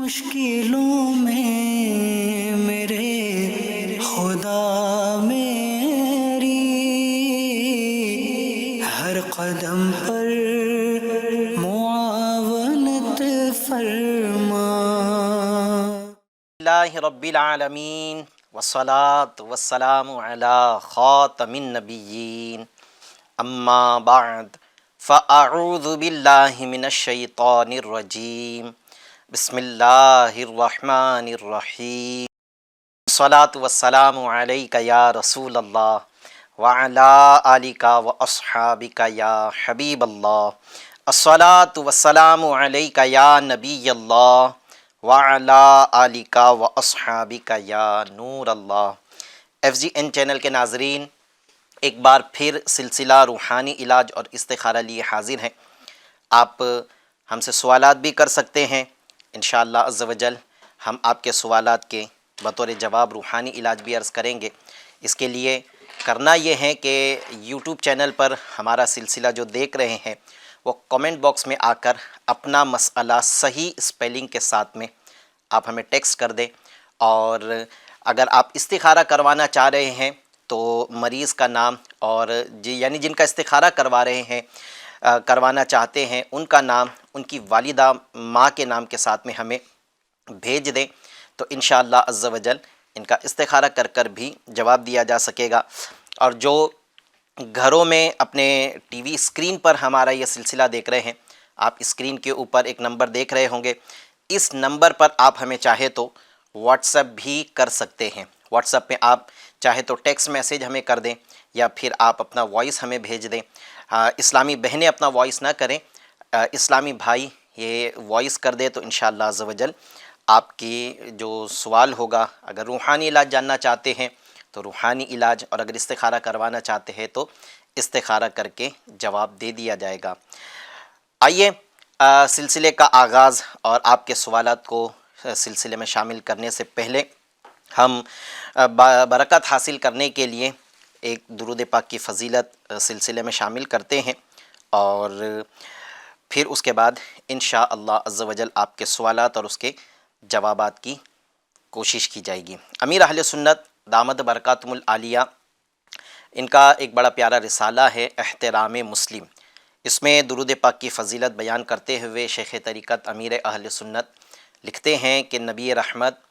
مشکلوں میں میرے خدا میری ہر قدم پر معاونت فرما۔ اللہ رب العالمین والصلاة والسلام علی خاتم النبیین اما بعد فاعوذ باللہ من الشیطان الرجیم بسم اللہ الرحمن الرحیم الصلاة والسلام علیک یا رسول اللہ وعلی آلک واصحابک یا حبیب اللہ الصلاة والسلام علیک یا نبی اللہ وعلی آلک واصحابک یا نور اللہ۔ ایف جی این چینل کے ناظرین، ایک بار پھر سلسلہ روحانی علاج اور استخارہ لیے حاضر ہیں۔ آپ ہم سے سوالات بھی کر سکتے ہیں، انشاءاللہ عز و جل ہم آپ کے سوالات کے بطور جواب روحانی علاج بھی عرض کریں گے۔ اس کے لیے کرنا یہ ہے کہ یوٹیوب چینل پر ہمارا سلسلہ جو دیکھ رہے ہیں وہ کمنٹ باکس میں آ کر اپنا مسئلہ صحیح اسپیلنگ کے ساتھ میں آپ ہمیں ٹیکسٹ کر دیں، اور اگر آپ استخارہ کروانا چاہ رہے ہیں تو مریض کا نام اور یعنی جن کا استخارہ کروا رہے ہیں کروانا چاہتے ہیں ان کا نام، ان کی والدہ ماں کے نام کے ساتھ میں ہمیں بھیج دیں تو انشاءاللہ عز و جل ان کا استخارہ کر کر بھی جواب دیا جا سکے گا۔ اور جو گھروں میں اپنے ٹی وی اسکرین پر ہمارا یہ سلسلہ دیکھ رہے ہیں، آپ اسکرین کے اوپر ایک نمبر دیکھ رہے ہوں گے، اس نمبر پر آپ ہمیں چاہے تو واٹس ایپ بھی کر سکتے ہیں۔ واٹس ایپ میں آپ چاہے تو ٹیکسٹ میسیج ہمیں کر دیں یا پھر آپ اپنا وائس ہمیں بھیج دیں۔ اسلامی بہنیں اپنا وائس نہ کریں، اسلامی بھائی یہ وائس کر دے تو انشاءاللہ عز و جل آپ کی جو سوال ہوگا، اگر روحانی علاج جاننا چاہتے ہیں تو روحانی علاج، اور اگر استخارہ کروانا چاہتے ہیں تو استخارہ کر کے جواب دے دیا جائے گا۔ آئیے سلسلے کا آغاز اور آپ کے سوالات کو سلسلے میں شامل کرنے سے پہلے ہم برکت حاصل کرنے کے لیے ایک درود پاک کی فضیلت سلسلے میں شامل کرتے ہیں، اور پھر اس کے بعد انشاءاللہ عز و جل آپ کے سوالات اور اس کے جوابات کی کوشش کی جائے گی۔ امیر اہل سنت دامت برکاتہم العالیہ، ان کا ایک بڑا پیارا رسالہ ہے احترام مسلم۔ اس میں درود پاک کی فضیلت بیان کرتے ہوئے شیخ طریقت امیر اہل سنت لکھتے ہیں کہ نبی رحمت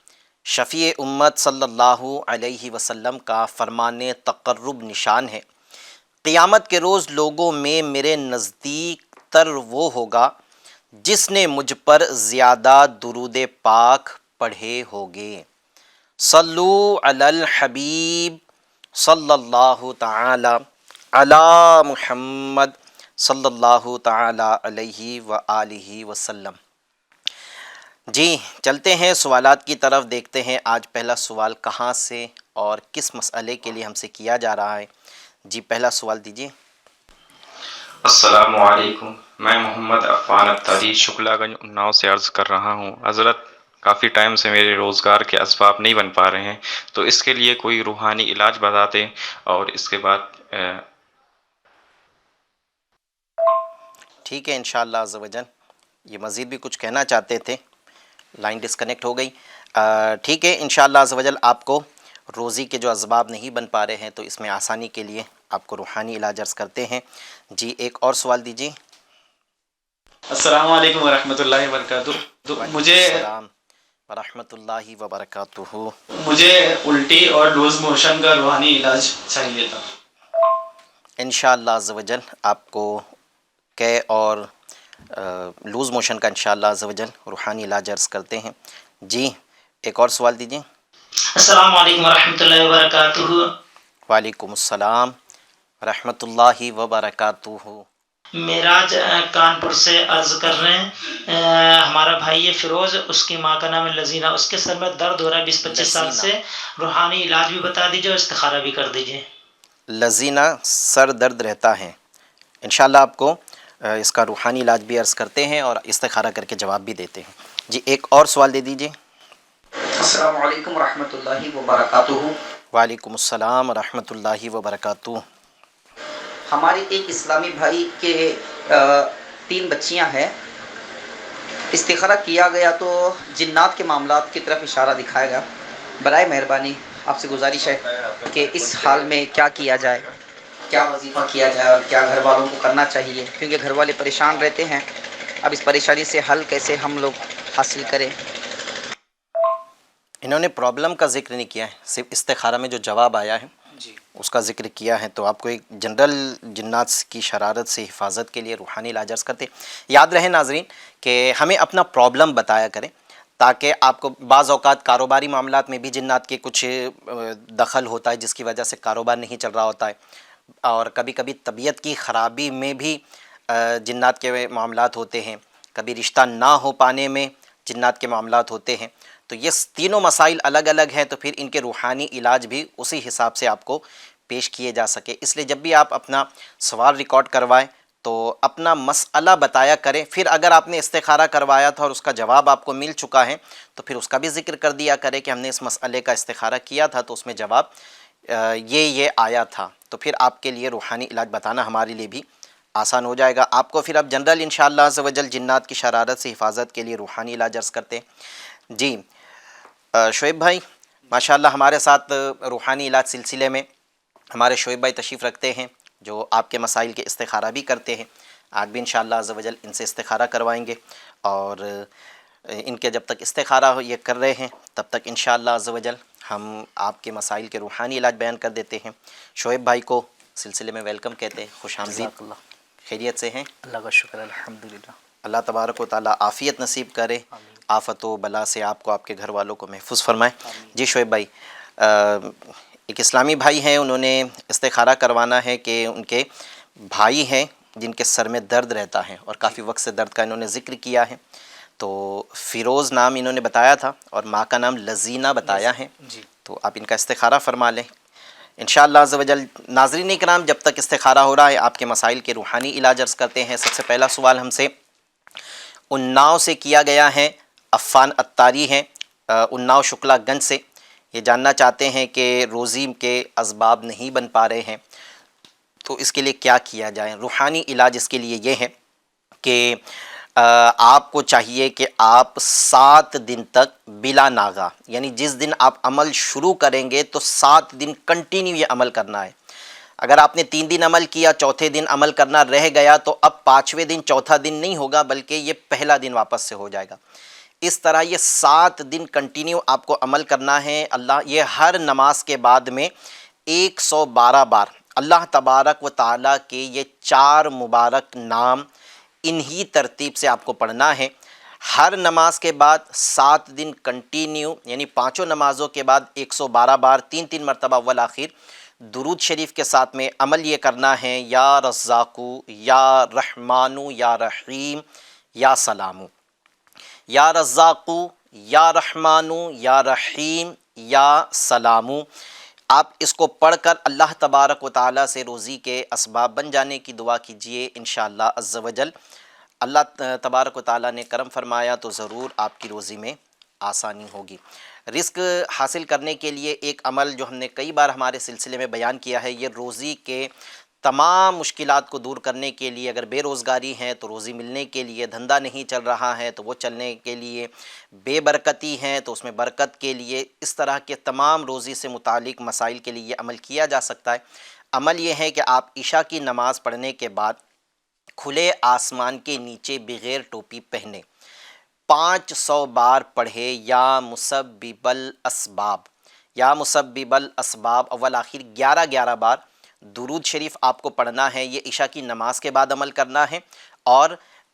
شفیع امت صلی اللہ علیہ وسلم کا فرمان تقرب نشان ہے، قیامت کے روز لوگوں میں میرے نزدیک تر وہ ہوگا جس نے مجھ پر زیادہ درود پاک پڑھے ہوگے۔ صلو علی الحبیب صلی اللہ تعالی علی محمد صلی اللہ تعالی علیہ وآلہ وسلم۔ جی چلتے ہیں سوالات کی طرف، دیکھتے ہیں آج پہلا سوال کہاں سے اور کس مسئلے کے لیے ہم سے کیا جا رہا ہے۔ جی پہلا سوال دیجیے۔ السلام علیکم، میں محمد عفان ابتدی شکلا گنج اناؤ سے عرض کر رہا ہوں۔ حضرت کافی ٹائم سے میرے روزگار کے اسباب نہیں بن پا رہے ہیں، تو اس کے لیے کوئی روحانی علاج بتا دیں، اور اس کے بعد ٹھیک ہے انشاءاللہ عز و جل، یہ مزید بھی کچھ کہنا چاہتے تھے، لائن ڈسکنیکٹ ہو گئی۔ ٹھیک ہے انشاءاللہ عز و جل آپ کو روزی کے جو اسباب نہیں بن پا رہے ہیں تو اس میں آسانی کے لیے آپ کو روحانی علاج عرض کرتے ہیں۔ جی ایک اور سوال دیجیے۔ السلام علیکم ورحمۃ اللہ وبرکاتہ۔ مجھے السلام ورحمۃ اللہ وبرکاتہ۔ مجھے الٹی اور لوز موشن کا روحانی علاج چاہیے تھا۔ انشاءاللہ عز و جل آپ کو قے اور لوز موشن کا انشاءاللہ عز و جل روحانی علاج عرض کرتے ہیں۔ جی ایک اور سوال دیجیے۔ السلام علیکم ورحمۃ اللہ وبرکاتہ۔ وعلیکم السلام ورحمۃ اللہ وبرکاتہ۔ معراج کانپور سے عرض کر رہے ہیں، ہمارا بھائی ہے فیروز، اس کی ماں کا نام ہے لذینہ، اس کے سر میں درد ہو رہا ہے 20-25 سال سے، روحانی علاج بھی بتا دیجیے اور استخارہ بھی کر دیجیے۔ لذینہ سر درد رہتا ہے، انشاءاللہ آپ کو اس کا روحانی علاج بھی عرض کرتے ہیں اور استخارہ کر کے جواب بھی دیتے ہیں۔ جی ایک اور سوال دے دیجیے۔ السلام علیکم ورحمۃ اللہ وبرکاتہ۔ وعلیکم السلام ورحمۃ اللہ وبرکاتہ۔ ہمارے ایک اسلامی بھائی کے 3 بچیاں ہیں، استخارہ کیا گیا تو جنات کے معاملات کی طرف اشارہ دکھایا گیا. برائے مہربانی آپ سے گزارش ہے کہ اس حال میں کیا کیا جائے, کیا وظیفہ کیا جائے اور کیا گھر والوں کو کرنا چاہیے, کیونکہ گھر والے پریشان رہتے ہیں. اب اس پریشانی سے حل کیسے ہم لوگ حاصل کریں؟ انہوں نے پرابلم کا ذکر نہیں کیا ہے, صرف استخارہ میں جو جواب آیا ہے اس کا ذکر کیا ہے. تو آپ کو ایک جنرل جنات کی شرارت سے حفاظت کے لیے روحانی علاج عرض کرتے. یاد رہے ناظرین کہ ہمیں اپنا پرابلم بتایا کریں, تاکہ آپ کو بعض اوقات کاروباری معاملات میں بھی جنات کے کچھ دخل ہوتا ہے جس کی وجہ سے کاروبار نہیں چل رہا ہوتا ہے, اور کبھی کبھی طبیعت کی خرابی میں بھی جنات کے معاملات ہوتے ہیں, کبھی رشتہ نہ ہو پانے میں جنات کے معاملات ہوتے ہیں. تو یہ تینوں مسائل الگ الگ ہیں, تو پھر ان کے روحانی علاج بھی اسی حساب سے آپ کو پیش کیے جا سکے. اس لیے جب بھی آپ اپنا سوال ریکارڈ کروائیں تو اپنا مسئلہ بتایا کریں. پھر اگر آپ نے استخارہ کروایا تھا اور اس کا جواب آپ کو مل چکا ہے تو پھر اس کا بھی ذکر کر دیا کرے کہ ہم نے اس مسئلے کا استخارہ کیا تھا تو اس میں جواب یہ آیا تھا. تو پھر آپ کے لیے روحانی علاج بتانا ہمارے لیے بھی آسان ہو جائے گا. آپ کو پھر اب جنرل انشاءاللہ عز و جل جنات کی شرارت سے حفاظت کے لیے روحانی علاج عرض کرتے ہیں. جی شعیب بھائی ماشاءاللہ ہمارے ساتھ روحانی علاج سلسلے میں ہمارے شعیب بھائی تشریف رکھتے ہیں جو آپ کے مسائل کے استخارہ بھی کرتے ہیں. آج بھی انشاءاللہ عز و جل ان سے استخارہ کروائیں گے, اور ان کے جب تک استخارہ یہ کر رہے ہیں تب تک انشاءاللہ عز و جل ہم آپ کے مسائل کے روحانی علاج بیان کر دیتے ہیں. شعیب بھائی کو سلسلے میں ویلکم کہتے ہیں, خوش آمدید. خیریت سے ہیں؟ اللہ کا شکر الحمدللہ. اللہ تبارک و تعالیٰ عافیت نصیب کرے, آفت و بلا سے آپ کو آپ کے گھر والوں کو محفوظ فرمائے. جی شعیب بھائی, ایک اسلامی بھائی ہیں, انہوں نے استخارہ کروانا ہے کہ ان کے بھائی ہیں جن کے سر میں درد رہتا ہے اور کافی وقت سے درد کا انہوں نے ذکر کیا ہے. تو فیروز نام انہوں نے بتایا تھا اور ماں کا نام لذینہ بتایا ہے. تو آپ ان کا استخارہ فرما لیں انشاءاللہ عز و جل. ناظرین اکرام, جب تک استخارہ ہو رہا ہے آپ کے مسائل کے روحانی علاج عرض کرتے ہیں. سب سے پہلا سوال ہم سے اناؤ سے کیا گیا ہے. عفان اتاری ہیں اناؤ شکلا گنج سے. یہ جاننا چاہتے ہیں کہ روزی کے اسباب نہیں بن پا رہے ہیں تو اس کے لیے کیا کیا جائے. روحانی علاج اس کے لیے یہ ہے کہ آپ کو چاہیے کہ آپ 7 دن تک بلا ناغہ, یعنی جس دن آپ عمل شروع کریں گے تو 7 دن کنٹینیو یہ عمل کرنا ہے. اگر آپ نے 3 دن عمل کیا, چوتھے دن عمل کرنا رہ گیا تو اب 5ویں دن چوتھا دن نہیں ہوگا بلکہ یہ پہلا دن واپس سے ہو جائے گا. اس طرح یہ 7 دن کنٹینیو آپ کو عمل کرنا ہے. اللہ یہ ہر نماز کے بعد میں 112 بار اللہ تبارک و تعالیٰ کے یہ 4 مبارک نام انہی ترتیب سے آپ کو پڑھنا ہے. ہر نماز کے بعد 7 دن کنٹینیو, یعنی 5 نمازوں کے بعد 112 بار 3 مرتبہ اول آخر درود شریف کے ساتھ میں عمل یہ کرنا ہے, یا رزاقو یا رحمانو یا رحیم یا سلامو, یا رزاقو یا رحمانو یا رحیم یا سلامو. آپ اس کو پڑھ کر اللہ تبارک و تعالیٰ سے روزی کے اسباب بن جانے کی دعا کیجئے. انشاءاللہ عز و جل اللہ تبارک و تعالیٰ نے کرم فرمایا تو ضرور آپ کی روزی میں آسانی ہوگی. رزق حاصل کرنے کے لیے ایک عمل جو ہم نے کئی بار ہمارے سلسلے میں بیان کیا ہے, یہ روزی کے تمام مشکلات کو دور کرنے کے لیے. اگر بے روزگاری ہیں تو روزی ملنے کے لیے, دھندا نہیں چل رہا ہے تو وہ چلنے کے لیے, بے برکتی ہیں تو اس میں برکت کے لیے, اس طرح کے تمام روزی سے متعلق مسائل کے لیے یہ عمل کیا جا سکتا ہے. عمل یہ ہے کہ آپ عشاء کی نماز پڑھنے کے بعد کھلے آسمان کے نیچے بغیر ٹوپی پہنے 500 بار پڑھے یا مسبب الاسباب, یا مسبب الاسباب اول آخر 11 بار درود شریف آپ کو پڑھنا ہے. یہ عشاء کی نماز کے بعد عمل کرنا ہے, اور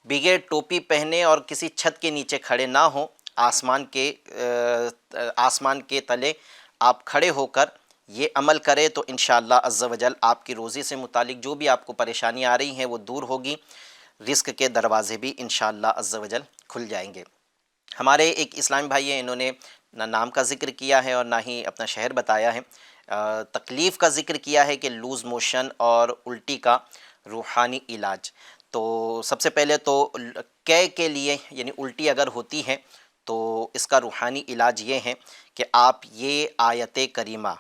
بغیر ٹوپی پہنے اور کسی چھت کے نیچے کھڑے نہ ہوں, آسمان کے تلے آپ کھڑے ہو کر یہ عمل کرے تو انشاءاللہ عز و جل آپ کی روزی سے متعلق جو بھی آپ کو پریشانی آ رہی ہیں وہ دور ہوگی. رزق کے دروازے بھی انشاءاللہ عز و جل کھل جائیں گے. ہمارے ایک اسلامی بھائی ہیں, انہوں نے نہ نام کا ذکر کیا ہے اور نہ ہی اپنا شہر بتایا ہے. تکلیف کا ذکر کیا ہے کہ لوز موشن اور الٹی کا روحانی علاج. تو سب سے پہلے تو کے لیے, یعنی الٹی اگر ہوتی ہے تو اس کا روحانی علاج یہ ہے کہ آپ یہ آیت کریمہ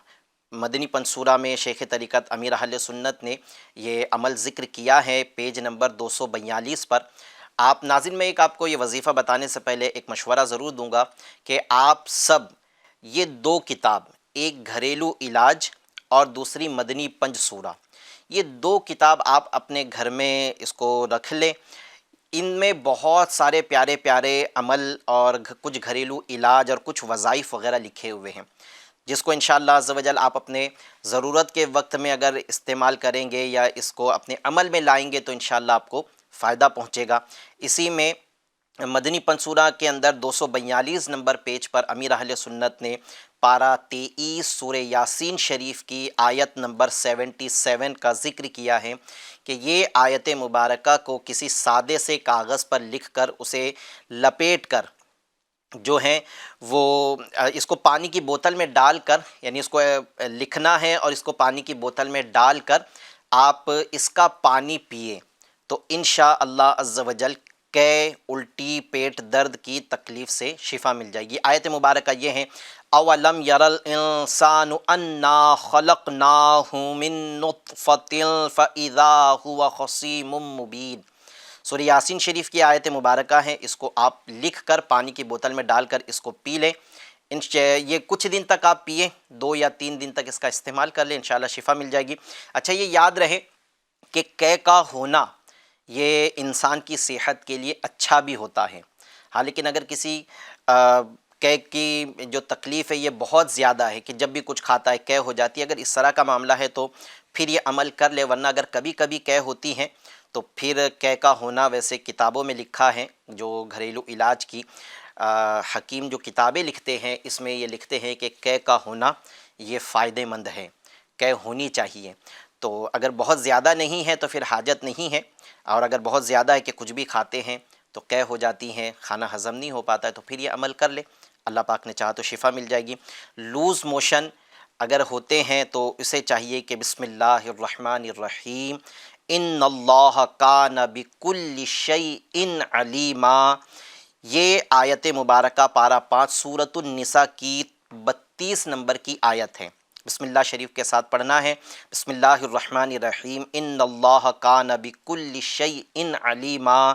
مدنی پنصورہ میں شیخ طریقت امیر اہل سنت نے یہ عمل ذکر کیا ہے پیج نمبر 242 پر. آپ ناظرین، میں ایک آپ کو یہ وظیفہ بتانے سے پہلے ایک مشورہ ضرور دوں گا کہ آپ سب یہ دو کتاب، ایک گھریلو علاج اور دوسری مدنی پنج سورہ، یہ دو کتاب آپ اپنے گھر میں اس کو رکھ لیں۔ ان میں بہت سارے پیارے پیارے عمل اور کچھ گھریلو علاج اور کچھ وظائف وغیرہ لکھے ہوئے ہیں، جس کو انشاءاللہ عز و جل آپ اپنے ضرورت کے وقت میں اگر استعمال کریں گے یا اس کو اپنے عمل میں لائیں گے تو انشاءاللہ آپ کو فائدہ پہنچے گا۔ اسی میں مدنی پنسورہ کے اندر 242 نمبر پیج پر امیر اہل سنت نے پارہ 23 سورہ یاسین شریف کی آیت نمبر 77 کا ذکر کیا ہے کہ یہ آیت مبارکہ کو کسی سادے سے کاغذ پر لکھ کر اسے لپیٹ کر جو ہیں وہ اس کو پانی کی بوتل میں ڈال کر، یعنی اس کو لکھنا ہے اور اس کو پانی کی بوتل میں ڈال کر آپ اس کا پانی پیئیں تو انشاءاللہ عز و جل الٹی پیٹ درد کی تکلیف سے شفا مل جائے گی۔ آیت مبارکہ یہ ہے اولم یر الانسان انا خلقناہ من نطفۃ فاذا هو خصیم مبین۔ سورہ یاسین شریف کی آیت مبارکہ ہے، اس کو آپ لکھ کر پانی کی بوتل میں ڈال کر اس کو پی لیں۔ یہ کچھ دن تک آپ پئیں، 2 یا 3 دن تک اس کا استعمال کر لیں، انشاءاللہ شفا مل جائے گی۔ اچھا، یہ یاد رہے کہ قے کا ہونا یہ انسان کی صحت کے لیے اچھا بھی ہوتا ہے، ہاں، لیکن اگر کسی قے کی جو تکلیف ہے یہ بہت زیادہ ہے کہ جب بھی کچھ کھاتا ہے قے ہو جاتی ہے، اگر اس طرح کا معاملہ ہے تو پھر یہ عمل کر لے، ورنہ اگر کبھی کبھی قے ہوتی ہیں تو پھر قے کا ہونا ویسے کتابوں میں لکھا ہے، جو گھریلو علاج کی حکیم جو کتابیں لکھتے ہیں اس میں یہ لکھتے ہیں کہ قے کا ہونا یہ فائدہ مند ہے، قے ہونی چاہیے۔ تو اگر بہت زیادہ نہیں ہے تو پھر حاجت نہیں ہے، اور اگر بہت زیادہ ہے کہ کچھ بھی کھاتے ہیں تو قے ہو جاتی ہیں، کھانا ہضم نہیں ہو پاتا ہے، تو پھر یہ عمل کر لے، اللہ پاک نے چاہا تو شفا مل جائے گی۔ لوز موشن اگر ہوتے ہیں تو اسے چاہیے کہ بسم اللہ الرحمن الرحیم ان اللہ کان بکل شیء علیما، یہ آیت مبارکہ پارہ 5 سورۃ النساء کی 32 نمبر کی آیت ہے۔ بسم اللہ شریف کے ساتھ پڑھنا ہے، بسم اللہ الرحمن الرحیم ان اللہ کان بکل شیء علیما۔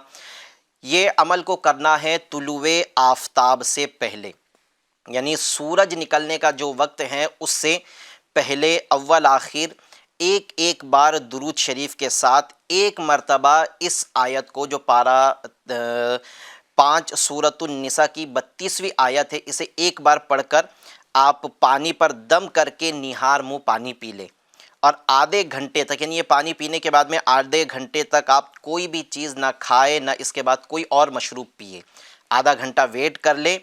یہ عمل کو کرنا ہے طلوع آفتاب سے پہلے، یعنی سورج نکلنے کا جو وقت ہے اس سے پہلے اول آخر ایک بار درود شریف کے ساتھ ایک مرتبہ اس آیت کو جو پارہ 5 سورۃ النساء کی 32ویں آیت ہے، اسے ایک بار پڑھ کر آپ پانی پر دم کر کے نہار منہ پانی پی لیں، اور آدھے گھنٹے تک، یعنی یہ پانی پینے کے بعد میں آدھے گھنٹے تک آپ کوئی بھی چیز نہ کھائے، نہ اس کے بعد کوئی اور مشروب پیے، آدھا گھنٹہ ویٹ کر لیں،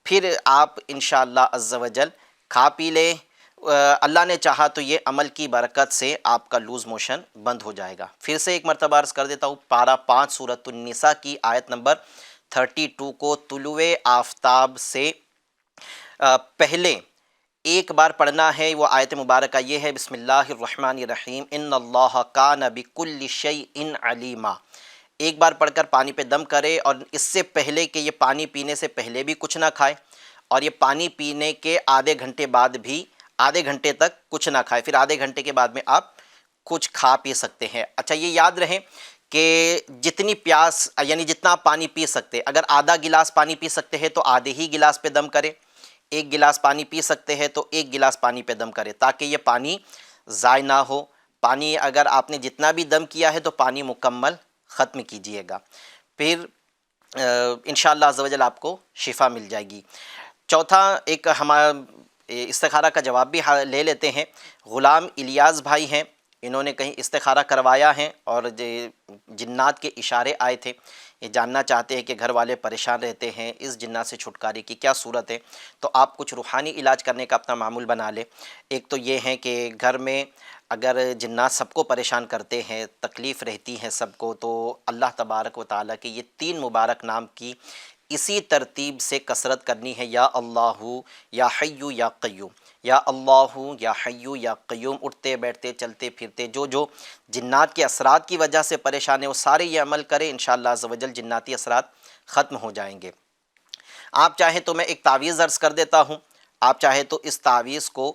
پھر آپ انشاءاللہ عز و جل کھا پی لیں۔ اللہ نے چاہا تو یہ عمل کی برکت سے آپ کا لوز موشن بند ہو جائے گا۔ پھر سے ایک مرتبہ عرض کر دیتا ہوں، پارہ 5 سورۃ النساء کی آیت نمبر 32 کو طلوع آفتاب سے پہلے ایک بار پڑھنا ہے۔ وہ آیت مبارکہ یہ ہے، بسم اللہ الرحمن الرحیم ان اللہ کان بکل شیء علیما۔ ایک بار پڑھ کر پانی پہ دم کرے، اور اس سے پہلے کہ یہ پانی پینے سے پہلے بھی کچھ نہ کھائے، اور یہ پانی پینے کے آدھے گھنٹے بعد بھی آدھے گھنٹے تک کچھ نہ کھائے، پھر آدھے گھنٹے کے بعد میں آپ کچھ کھا پی سکتے ہیں۔ اچھا، یہ یاد رہے کہ جتنی پیاس، یعنی جتنا آپ پانی پی سکتے، اگر آدھا گلاس پانی پی سکتے ہیں تو آدھے ہی گلاس پہ دم کرے، 1 گلاس پانی پی سکتے ہیں تو 1 گلاس پانی پہ دم کرے، تاکہ یہ پانی ضائع نہ ہو۔ پانی اگر آپ نے جتنا بھی دم کیا ہے تو پانی مکمل ختم کیجئے گا، پھر انشاءاللہ عز و جل آپ کو شفا مل جائے گی۔ چوتھا، ایک ہمارا استخارہ کا جواب بھی لے لیتے ہیں۔ غلام الیاس بھائی ہیں، انہوں نے کہیں استخارہ کروایا ہے اور جنات کے اشارے آئے تھے، یہ جاننا چاہتے ہیں کہ گھر والے پریشان رہتے ہیں، اس جنات سے چھٹکارے کی کیا صورت ہے؟ تو آپ کچھ روحانی علاج کرنے کا اپنا معمول بنا لیں۔ ایک تو یہ ہے کہ گھر میں اگر جنات سب کو پریشان کرتے ہیں، تکلیف رہتی ہے سب کو، تو اللہ تبارک و تعالیٰ کے یہ 3 مبارک نام کی اسی ترتیب سے کثرت کرنی ہے، یا اللہ یا حی یا قیوم، یا اللہ یا حی یا قیوم۔ اٹھتے بیٹھتے چلتے پھرتے جو جنات کے اثرات کی وجہ سے پریشان ہے وہ سارے یہ عمل کریں، انشاءاللہ عز و جل جناتی اثرات ختم ہو جائیں گے۔ آپ چاہیں تو میں ایک تعویذ عرض کر دیتا ہوں، آپ چاہیں تو اس تعویذ کو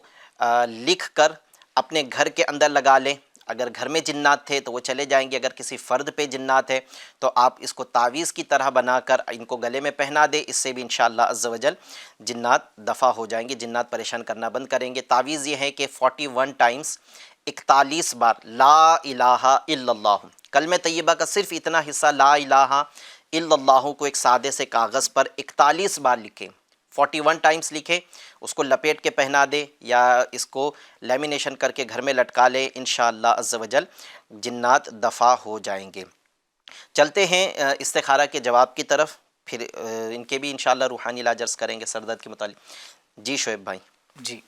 لکھ کر اپنے گھر کے اندر لگا لیں، اگر گھر میں جنات تھے تو وہ چلے جائیں گے، اگر کسی فرد پہ جنات ہے تو آپ اس کو تعویذ کی طرح بنا کر ان کو گلے میں پہنا دیں، اس سے بھی انشاءاللہ عز و جل جنات دفع ہو جائیں گے، جنات پریشان کرنا بند کریں گے۔ تعویذ یہ ہے کہ 41 ٹائمز 41 بار لا الہ الا اللہ، کلمہ طیبہ کا صرف اتنا حصہ لا الہ الا اللہ کو ایک سادے سے کاغذ پر 41 بار لکھیں، 41 ٹائمز لکھیں، اس کو لپیٹ کے پہنا دے یا اس کو لیمینیشن کر کے گھر میں لٹکا لے، انشاءاللہ عز و جل جنات دفع ہو جائیں گے۔ چلتے ہیں استخارہ کے جواب کی طرف، پھر ان کے بھی انشاءاللہ روحانی علاج عرض کریں گے سر درد کے متعلق۔ جی شعیب بھائی۔ جی،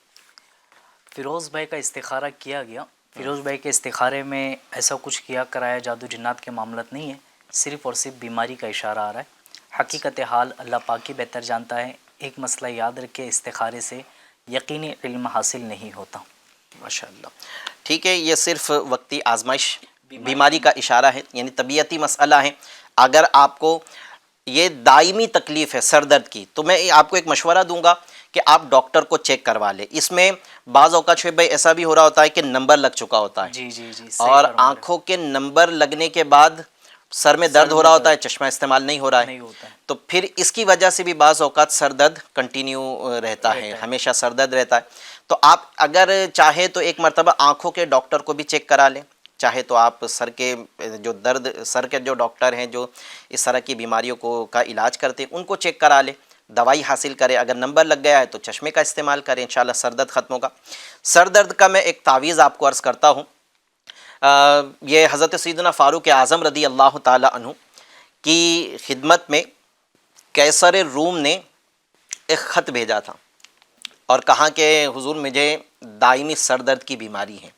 فیروز بھائی کا استخارہ کیا گیا۔ فیروز بھائی کے استخارے میں ایسا کچھ کیا کرایا جادو جنات کے معاملات نہیں ہے، صرف اور صرف بیماری کا اشارہ آ رہا ہے۔ حقیقت حال اللہ پاک ہی بہتر جانتا ہے۔ ایک مسئلہ یاد رکھے، استخارے سے یقینی علم حاصل نہیں ہوتا۔ ماشاءاللہ، ٹھیک ہے، یہ صرف وقتی آزمائش بیماری کا اشارہ ہے، یعنی طبیعتی مسئلہ ہے۔ اگر آپ کو یہ دائمی تکلیف ہے سر درد کی تو میں آپ کو ایک مشورہ دوں گا کہ آپ ڈاکٹر کو چیک کروا لیں۔ اس میں بعض اوقات شعیب بھائی ایسا بھی ہو رہا ہوتا ہے کہ نمبر لگ چکا ہوتا ہے، جی جی جی، اور آنکھوں کے نمبر لگنے کے بعد سر میں درد ہو رہا ہوتا ہے، چشمہ استعمال نہیں ہو رہا ہے، تو پھر اس کی وجہ سے بھی بعض اوقات سر درد کنٹینیو رہتا ہے، ہمیشہ سر درد رہتا ہے۔ تو آپ اگر چاہے تو ایک مرتبہ آنکھوں کے ڈاکٹر کو بھی چیک کرا لیں، چاہے تو آپ سر کے جو ڈاکٹر ہیں جو اس طرح کی بیماریوں کا علاج کرتے ہیں ان کو چیک کرا لیں، دوائی حاصل کریں، اگر نمبر لگ گیا ہے تو چشمے کا استعمال کریں، انشاءاللہ سر درد ختم ہوگا۔ سر درد کا میں ایک تعویذ آپ کو عرض کرتا ہوں۔ یہ حضرت سیدنا فاروق اعظم رضی اللہ تعالی عنہ کی خدمت میں قیصر روم نے ایک خط بھیجا تھا اور کہا کہ حضور مجھے دائمی سر درد کی بیماری ہے،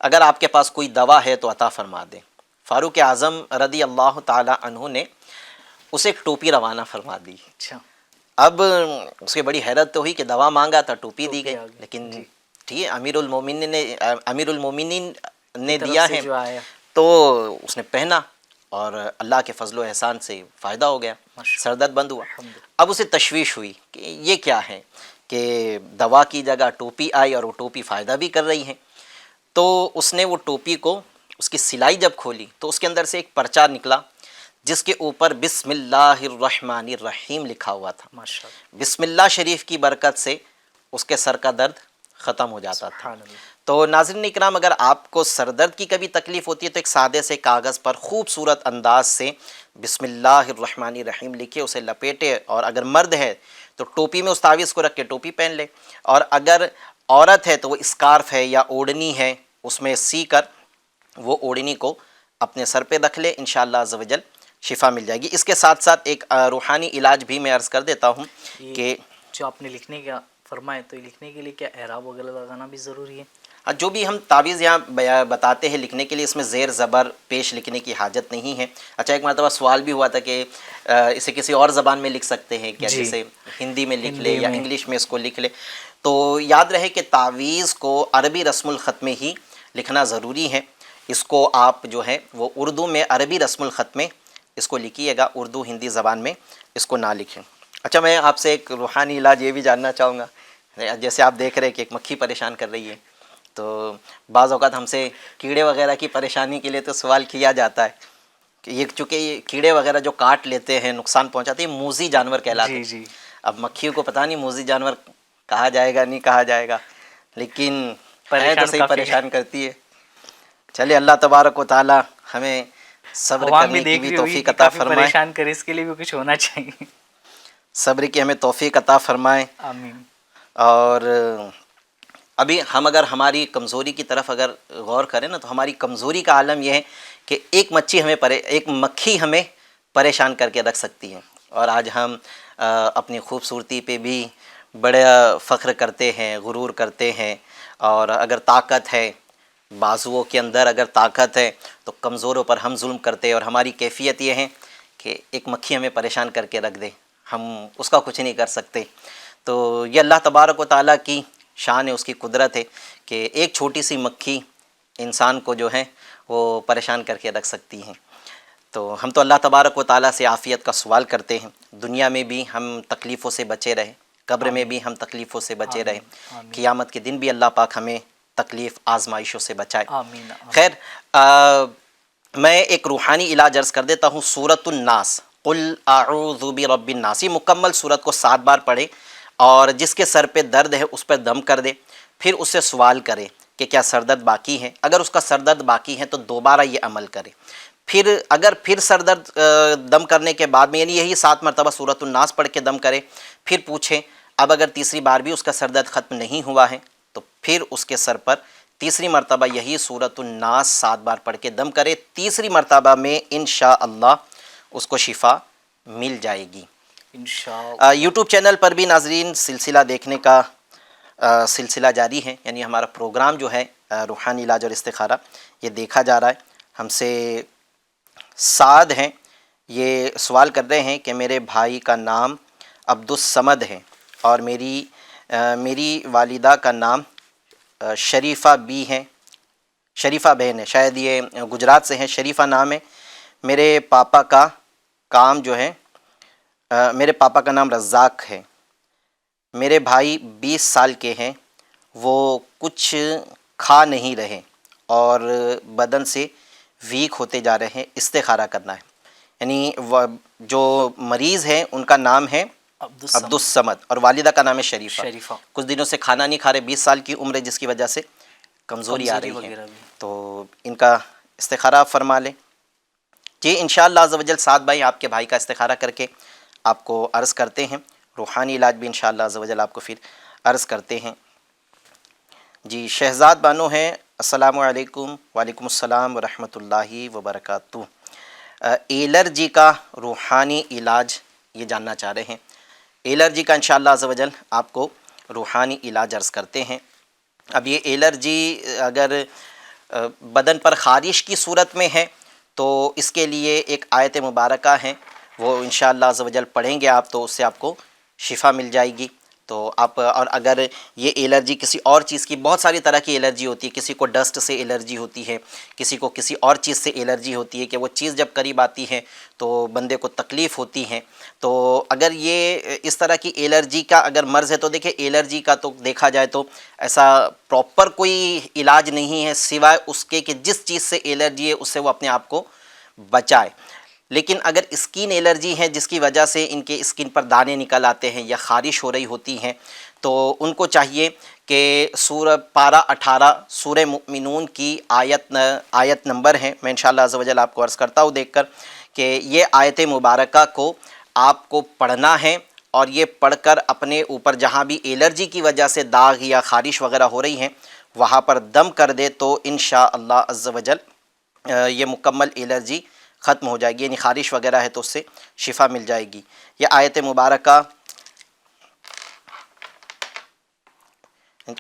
اگر آپ کے پاس کوئی دوا ہے تو عطا فرما دیں۔ فاروق اعظم رضی اللہ تعالی عنہ نے اسے ایک ٹوپی روانہ فرما دی۔ اچھا، اب اس کی بڑی حیرت تو ہوئی کہ دوا مانگا تھا، ٹوپی دی گئی، لیکن ٹھیک ہے امیر المومنین نے دیا ہے تو اس نے پہنا اور اللہ کے فضل و احسان سے فائدہ ہو گیا، سر درد بند ہوا۔ اب اسے تشویش ہوئی کہ یہ کیا ہے کہ دوا کی جگہ ٹوپی آئی اور وہ ٹوپی فائدہ بھی کر رہی ہے، تو اس نے وہ ٹوپی کو اس کی سلائی جب کھولی تو اس کے اندر سے ایک پرچہ نکلا جس کے اوپر بسم اللہ الرحمن الرحیم لکھا ہوا تھا۔ بسم اللہ شریف کی برکت سے اس کے سر کا درد ختم ہو جاتا تھا۔ تو ناظرین اکرام، اگر آپ کو سر درد کی کبھی تکلیف ہوتی ہے تو ایک سادے سے کاغذ پر خوبصورت انداز سے بسم اللہ الرحمن الرحیم لکھے، اسے لپیٹے، اور اگر مرد ہے تو ٹوپی میں اس تعویذ کو رکھ کے ٹوپی پہن لے، اور اگر عورت ہے تو وہ اسکارف ہے یا اوڑھنی ہے اس میں سی کر وہ اوڑھنی کو اپنے سر پہ رکھ لے، انشاءاللہ عز و جل شفا مل جائے گی۔ اس کے ساتھ ساتھ ایک روحانی علاج بھی میں عرض کر دیتا ہوں کہ جو آپ نے لکھنے کا فرمائے، تو یہ لکھنے کے لیے کیا اعراب وغیرہ لگانا بھی ضروری ہے؟ جو بھی ہم تعویذ یہاں بتاتے ہیں لکھنے کے لیے، اس میں زیر زبر پیش لکھنے کی حاجت نہیں ہے۔ اچھا، ایک مرتبہ سوال بھی ہوا تھا کہ اسے کسی اور زبان میں لکھ سکتے ہیں کیا، جیسے ہندی میں لکھ لے یا انگلش میں اس کو لکھ لے، تو یاد رہے کہ تعویذ کو عربی رسم الخط میں ہی لکھنا ضروری ہے۔ اس کو آپ جو ہے وہ اردو میں عربی رسم الخط میں اس کو لکھیے گا، اردو ہندی زبان میں اس کو نہ لکھیں۔ اچھا، میں آپ سے ایک روحانی علاج یہ بھی جاننا چاہوں گا، جیسے آپ دیکھ رہے ہیں کہ ایک مکھی پریشان کر رہی ہے، تو بعض اوقات ہم سے کیڑے وغیرہ کی پریشانی کے لیے تو سوال کیا جاتا ہے کہ یہ چونکہ یہ کیڑے وغیرہ جو کاٹ لیتے ہیں، نقصان پہنچاتے ہیں، موذی جانور کہلاتے ہیں۔ اب مکھیوں کو پتہ نہیں موذی جانور کہا جائے گا نہیں کہا جائے گا، لیکن ہے تو صحیح پریشان کرتی ہے۔ چلیے، اللہ تبارک و تعالی ہمیں صبر کرنے کی بھی توفیق عطا فرمائے، پریشان کرے، اس کے لیے بھی کچھ ہونا چاہیے، صبر کی ہمیں توفیق عطا فرمائے۔ آمین۔ اور ابھی ہم اگر ہماری کمزوری کی طرف اگر غور کریں نا، تو ہماری کمزوری کا عالم یہ ہے کہ ایک مکھی ہمیں پریشان کر کے رکھ سکتی ہے، اور آج ہم اپنی خوبصورتی پہ بھی بڑا فخر کرتے ہیں، غرور کرتے ہیں، اور اگر طاقت ہے، بازوؤں کے اندر اگر طاقت ہے تو کمزوروں پر ہم ظلم کرتے ہیں، اور ہماری کیفیت یہ ہے کہ ایک مکھی ہمیں پریشان کر کے رکھ دے، ہم اس کا کچھ نہیں کر سکتے۔ تو یہ اللہ تبارک و تعالیٰ کی شان ہے، اس کی قدرت ہے کہ ایک چھوٹی سی مکھی انسان کو جو ہے وہ پریشان کر کے رکھ سکتی ہیں۔ تو ہم تو اللہ تبارک و تعالیٰ سے عافیت کا سوال کرتے ہیں، دنیا میں بھی ہم تکلیفوں سے بچے رہیں، قبر میں بھی ہم تکلیفوں سے بچے رہیں، قیامت کے دن بھی اللہ پاک ہمیں تکلیف آزمائشوں سے بچائے. آمین. خیر میں ایک روحانی علاج عرض کر دیتا ہوں. سورۃ الناس، قل اعوذ برب الناس، یہ مکمل سورت کو 7 بار پڑھے اور جس کے سر پہ درد ہے اس پر دم کر دے، پھر اس سے سوال کرے کہ کیا سر درد باقی ہے. اگر اس کا سر درد باقی ہے تو دوبارہ یہ عمل کرے. پھر اگر پھر سر درد دم کرنے کے بعد میں، یعنی یہی 7 مرتبہ سورۃ الناس پڑھ کے دم کرے، پھر پوچھیں. اب اگر تیسری بار بھی اس کا سر درد ختم نہیں ہوا ہے تو پھر اس کے سر پر تیسری مرتبہ یہی سورۃ الناس 7 بار پڑھ کے دم کرے. تیسری مرتبہ میں انشاءاللہ اس کو شفا مل جائے گی. انشاءاللہ. یوٹیوب چینل پر بھی ناظرین سلسلہ دیکھنے کا سلسلہ جاری ہے، یعنی ہمارا پروگرام جو ہے روحانی علاج اور استخارہ یہ دیکھا جا رہا ہے. ہم سے سعد ہیں، یہ سوال کر رہے ہیں کہ میرے بھائی کا نام عبدالصمد ہے اور میری والدہ کا نام شریفہ بی ہے، شریفہ بہن ہے، شاید یہ گجرات سے ہیں. شریفہ نام ہے. میرے پاپا کا کام جو ہے، میرے پاپا کا نام رزاق ہے. میرے بھائی 20 سال کے ہیں، وہ کچھ کھا نہیں رہے اور بدن سے ویک ہوتے جا رہے ہیں. استخارہ کرنا ہے. یعنی جو مریض ہیں ان کا نام ہے عبدالصمد اور والدہ کا نام ہے شریفہ. کچھ دنوں سے کھانا نہیں کھا رہے، 20 سال کی عمر ہے جس کی وجہ سے کمزوری آ رہی ہے. تو ان کا استخارہ آپ فرما لیں. جی انشاءاللہ عز و جل سعد بھائی آپ کے بھائی کا استخارہ کر کے آپ کو عرض کرتے ہیں. روحانی علاج بھی انشاءاللہ عز و جل آپ کو پھر عرض کرتے ہیں. جی شہزاد بانو ہیں، السلام علیکم. وعلیکم السلام ورحمۃ اللہ وبرکاتہ. ایلرجی کا روحانی علاج یہ جاننا چاہ رہے ہیں. ایلرجی کا انشاءاللہ عز و جل آپ کو روحانی علاج عرض کرتے ہیں. اب یہ ایلرجی اگر بدن پر خارش کی صورت میں ہے تو اس کے لیے ایک آیت مبارکہ ہے، وہ انشاءاللہ عز و جل پڑھیں گے آپ تو اس سے آپ کو شفا مل جائے گی. تو آپ اور اگر یہ ایلرجی کسی اور چیز کی، بہت ساری طرح کی ایلرجی ہوتی ہے، کسی کو ڈسٹ سے ایلرجی ہوتی ہے، کسی کو کسی اور چیز سے ایلرجی ہوتی ہے کہ وہ چیز جب قریب آتی ہے تو بندے کو تکلیف ہوتی ہے. تو اگر یہ اس طرح کی ایلرجی کا اگر مرض ہے تو دیکھیں ایلرجی کا تو دیکھا جائے تو ایسا پراپر کوئی علاج نہیں ہے سوائے اس کے کہ جس چیز سے ایلرجی ہے اس سے وہ اپنے آپ کو بچائے. لیکن اگر اسکن ایلرجی ہے جس کی وجہ سے ان کے اسکن پر دانے نکل آتے ہیں یا خارش ہو رہی ہوتی ہیں تو ان کو چاہیے کہ پارہ 18 سورہ مؤمنون کی آیت نمبر ہے، میں انشاءاللہ عز و جل آپ کو عرض کرتا ہوں دیکھ کر کہ یہ آیت مبارکہ کو آپ کو پڑھنا ہے اور یہ پڑھ کر اپنے اوپر جہاں بھی ایلرجی کی وجہ سے داغ یا خارش وغیرہ ہو رہی ہیں وہاں پر دم کر دے تو انشاءاللہ عز و جل یہ مکمل ایلرجی ختم ہو جائے گی. یعنی خارش وغیرہ ہے تو اس سے شفا مل جائے گی. یہ آیت مبارکہ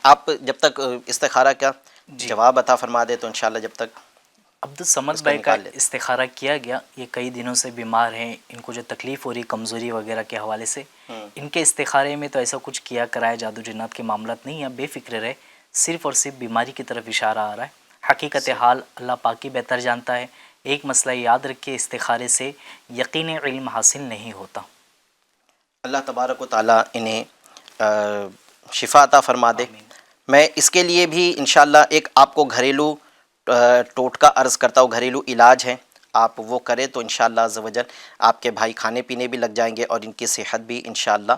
آپ جب تک استخارہ کا جواب عطا فرما دے تو انشاءاللہ جب تک عبدالصمد بھائی کا استخارہ کیا گیا. یہ کئی دنوں سے بیمار ہیں، ان کو جو تکلیف ہو رہی کمزوری وغیرہ کے حوالے سے، ان کے استخارے میں تو ایسا کچھ کیا کرایا جادو جنات کے معاملات نہیں ہیں. بے فکر رہے، صرف اور صرف بیماری کی طرف اشارہ آ رہا ہے. حقیقت حال اللہ پاک ہی بہتر جانتا ہے. ایک مسئلہ یاد رکھے، استخارے سے یقین علم حاصل نہیں ہوتا. اللہ تبارک و تعالیٰ انہیں شفا عطا فرما دے. میں اس کے لیے بھی انشاءاللہ ایک آپ کو گھریلو ٹوٹکا عرض کرتا ہوں، گھریلو علاج ہے، آپ وہ کریں تو انشاءاللہ عز و جل آپ کے بھائی کھانے پینے بھی لگ جائیں گے اور ان کی صحت بھی انشاءاللہ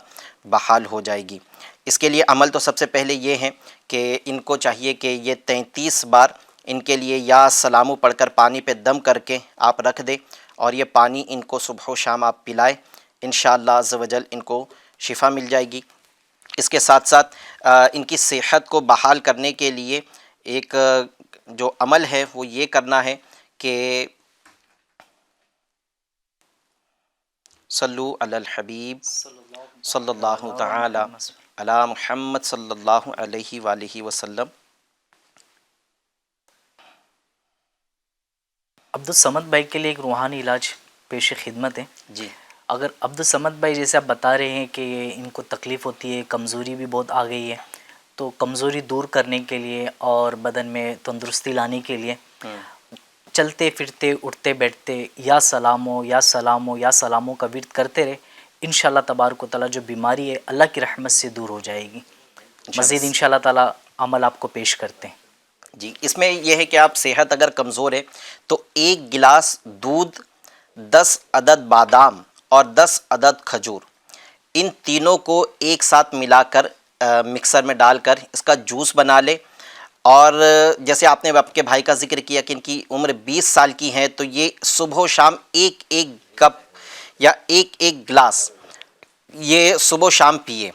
بحال ہو جائے گی. اس کے لیے عمل تو سب سے پہلے یہ ہے کہ ان کو چاہیے کہ یہ 33 بار ان کے لیے یا سلامو پڑھ کر پانی پہ دم کر کے آپ رکھ دیں اور یہ پانی ان کو صبح و شام آپ پلائیں. انشاءاللہ عز و جل ان کو شفا مل جائے گی. اس کے ساتھ ساتھ ان کی صحت کو بحال کرنے کے لیے ایک جو عمل ہے وہ یہ کرنا ہے کہ صلو علی الحبیب صلی اللہ تعالی علی محمد صلی اللہ علیہ وآلہ وسلم. عبدالصمد بھائی کے لیے ایک روحانی علاج پیش خدمت ہے. جی اگر عبدالصمد بھائی جیسے آپ بتا رہے ہیں کہ ان کو تکلیف ہوتی ہے، کمزوری بھی بہت آ گئی ہے، تو کمزوری دور کرنے کے لیے اور بدن میں تندرستی لانے کے لیے چلتے پھرتے اٹھتے بیٹھتے یا سلامو یا سلامو یا سلامو کا ورد کرتے رہے. انشاءاللہ تبارک و تعالیٰ جو بیماری ہے اللہ کی رحمت سے دور ہو جائے گی. مزید انشاءاللہ تعالیٰ عمل آپ کو پیش کرتے ہیں. جی اس میں یہ ہے کہ آپ صحت اگر کمزور ہے تو 1 گلاس دودھ، 10 عدد بادام اور 10 عدد کھجور، ان تینوں کو ایک ساتھ ملا کر مکسر میں ڈال کر اس کا جوس بنا لے. اور جیسے آپ نے آپ کے بھائی کا ذکر کیا کہ ان کی عمر 20 سال کی ہے، تو یہ صبح و شام ایک کپ یا ایک گلاس یہ صبح و شام پیے.